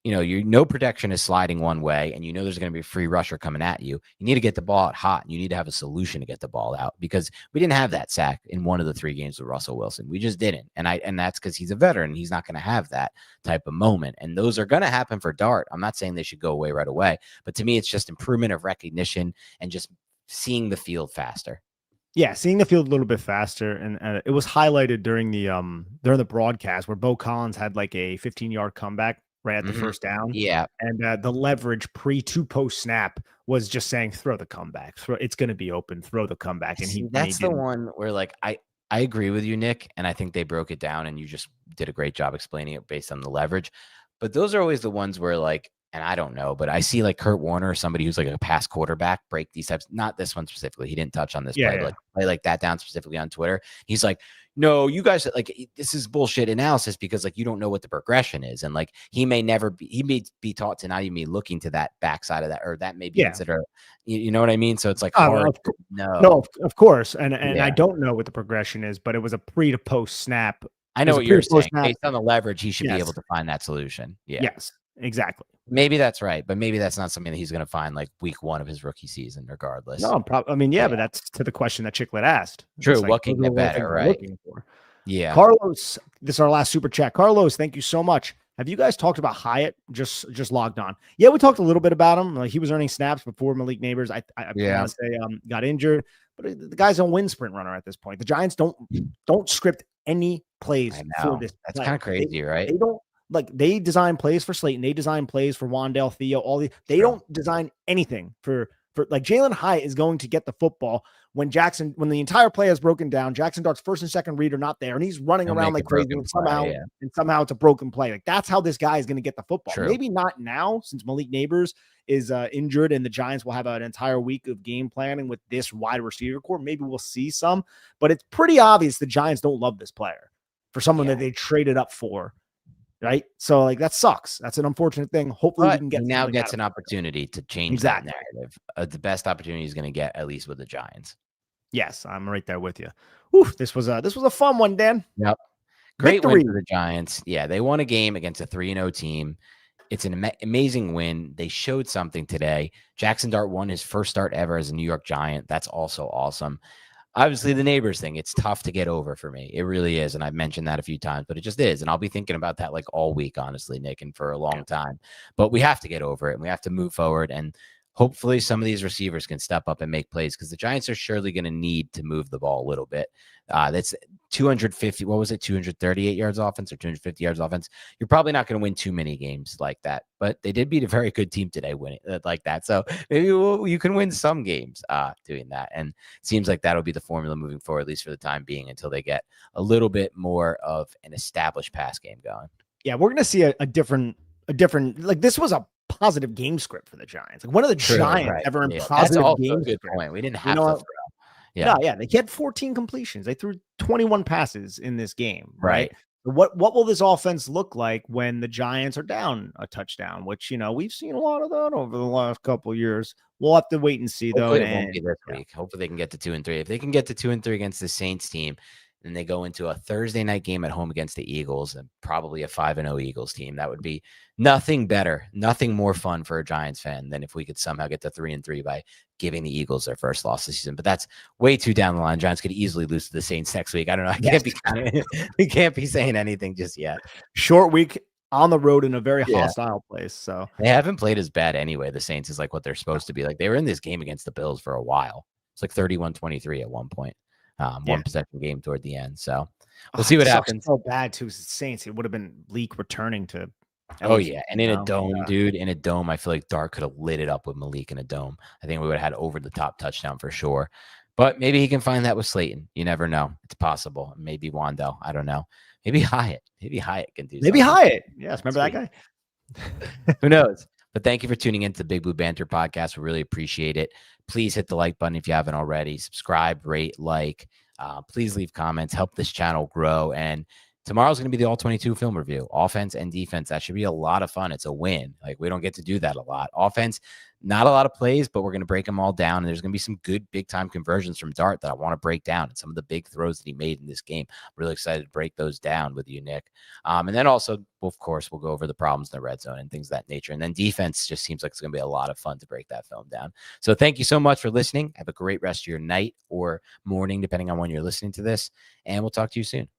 no protection is sliding one way and there's going to be a free rusher coming at you. You need to get the ball out hot and you need to have a solution to get the ball out because we didn't have that sack in one of the 3 games with Russell Wilson. We just didn't. And that's because he's a veteran. He's not going to have that type of moment. And those are going to happen for Dart. I'm not saying they should go away right away, but to me, it's just improvement of recognition and just seeing the field faster. Yeah, seeing the field a little bit faster, and it was highlighted during the broadcast where Bo Collins had like a 15-yard comeback right at the first down. Yeah, and the leverage post snap was just saying throw the comeback, it's going to be open, throw the comeback, and that's the one where like I agree with you, Nick, and I think they broke it down, and you just did a great job explaining it based on the leverage. But those are always the ones where like. And I don't know, but I see like Kurt Warner or somebody who's like a past quarterback break these types. Not this one specifically. He didn't touch on this play, but like play like that down specifically on Twitter. He's like, no, you guys like this is bullshit analysis because like you don't know what the progression is. And like he may be taught to not even be looking to that backside of that, or that may be considered, you know what I mean? So it's like hard. No, of course. And I don't know what the progression is, but it was a pre to post snap. I know what you're saying. Based on the leverage, he should be able to find that solution. Yeah. Yes, exactly. Maybe that's right, but maybe that's not something that he's going to find like week 1 of his rookie season, regardless. No, I mean, but that's to the question that Chicklet asked. True. What can get better, right? Yeah. Carlos, this is our last super chat. Carlos, thank you so much. Have you guys talked about Hyatt? Just logged on. Yeah, we talked a little bit about him. Like he was earning snaps before Malik Neighbors. I want to say got injured, but the guy's a wind sprint runner at this point. The Giants don't script any plays for this. That's kind of crazy, right? They don't. Like they design plays for Slayton, they design plays for Wandale, Theo, they don't design anything for like Jalen Hyatt is going to get the football when the entire play is broken down, Jaxson Dart's first and second read are not there, and he's running around like crazy, and somehow it's a broken play. Like that's how this guy is going to get the football. True. Maybe not now since Malik Neighbors is injured and the Giants will have an entire week of game planning with this wide receiver core. Maybe we'll see some, but it's pretty obvious the Giants don't love this player for someone that they traded up for. Right. So like that sucks. That's an unfortunate thing. Hopefully we can get now gets an opportunity to change that narrative. The best opportunity he's going to get, at least with the Giants. Yes, I'm right there with you. Whew, this was a fun one, Dan. Yep. Great win for the Giants. Yeah, they won a game against a 3-0 team. It's an amazing win. They showed something today. Jaxson Dart won his first start ever as a New York Giant. That's also awesome. Obviously, the Neighbors thing, it's tough to get over for me. It really is. And I've mentioned that a few times, but it just is. And I'll be thinking about that like all week, honestly, Nick, and for a long time. But we have to get over it and we have to move forward. And hopefully some of these receivers can step up and make plays because the Giants are surely going to need to move the ball a little bit. That's 250. What was it? 238 yards offense or 250 yards offense. You're probably not going to win too many games like that, but they did beat a very good team today winning like that. So maybe you can win some games doing that. And it seems like that'll be the formula moving forward, at least for the time being, until they get a little bit more of an established pass game going. Yeah. We're going to see a different, like this was a positive game script for the Giants. Like one of the Giants ever in positive game good script. Point. We didn't have to throw. Yeah. They had 14 completions. They threw 21 passes in this game. Right. What will this offense look like when the Giants are down a touchdown? Which we've seen a lot of that over the last couple of years. We'll have to wait and see. Hopefully it won't be this week. Hopefully they can get to 2-3. If they can get to 2-3 against the Saints team, then they go into a Thursday night game at home against the Eagles and probably a 5-0 Eagles team. That would be nothing better, nothing more fun for a Giants fan than if we could somehow get to 3-3 by giving the Eagles their first loss this season. But that's way too down the line. Giants could easily lose to the Saints next week. I don't know. We can't be saying anything just yet. Short week on the road in a very hostile place. So they haven't played as bad anyway. The Saints is like what they're supposed to be. Like they were in this game against the Bills for a while. It's like 31-23 at one point. One possession game toward the end. So we'll see what happens. So bad too. Saints. It would have been Leak returning to At Oh, least, yeah, and in a dome, yeah. dude, in a dome, I feel like Dart could have lit it up with Malik in a dome. I think we would have had over the top touchdown for sure. But maybe he can find that with Slayton. You never know. It's possible. Maybe Wandell. I don't know. Maybe Hyatt. Maybe Hyatt can do Maybe something. Hyatt. Yes, remember that Sweet. guy? Who knows? But thank you for tuning into the Big Blue Banter podcast. We really appreciate it. Please hit the like button if you haven't already. Subscribe, rate, like. Please leave comments. Help this channel grow. And tomorrow's going to be the all 22 film review, offense and defense. That should be a lot of fun. It's a win. Like, we don't get to do that a lot. Offense, not a lot of plays, but we're going to break them all down. And there's going to be some good big time conversions from Dart that I want to break down, and some of the big throws that he made in this game. I'm really excited to break those down with you, Nick. And then also, of course, we'll go over the problems in the red zone and things of that nature. And then defense just seems like it's going to be a lot of fun to break that film down. So thank you so much for listening. Have a great rest of your night or morning, depending on when you're listening to this. And we'll talk to you soon.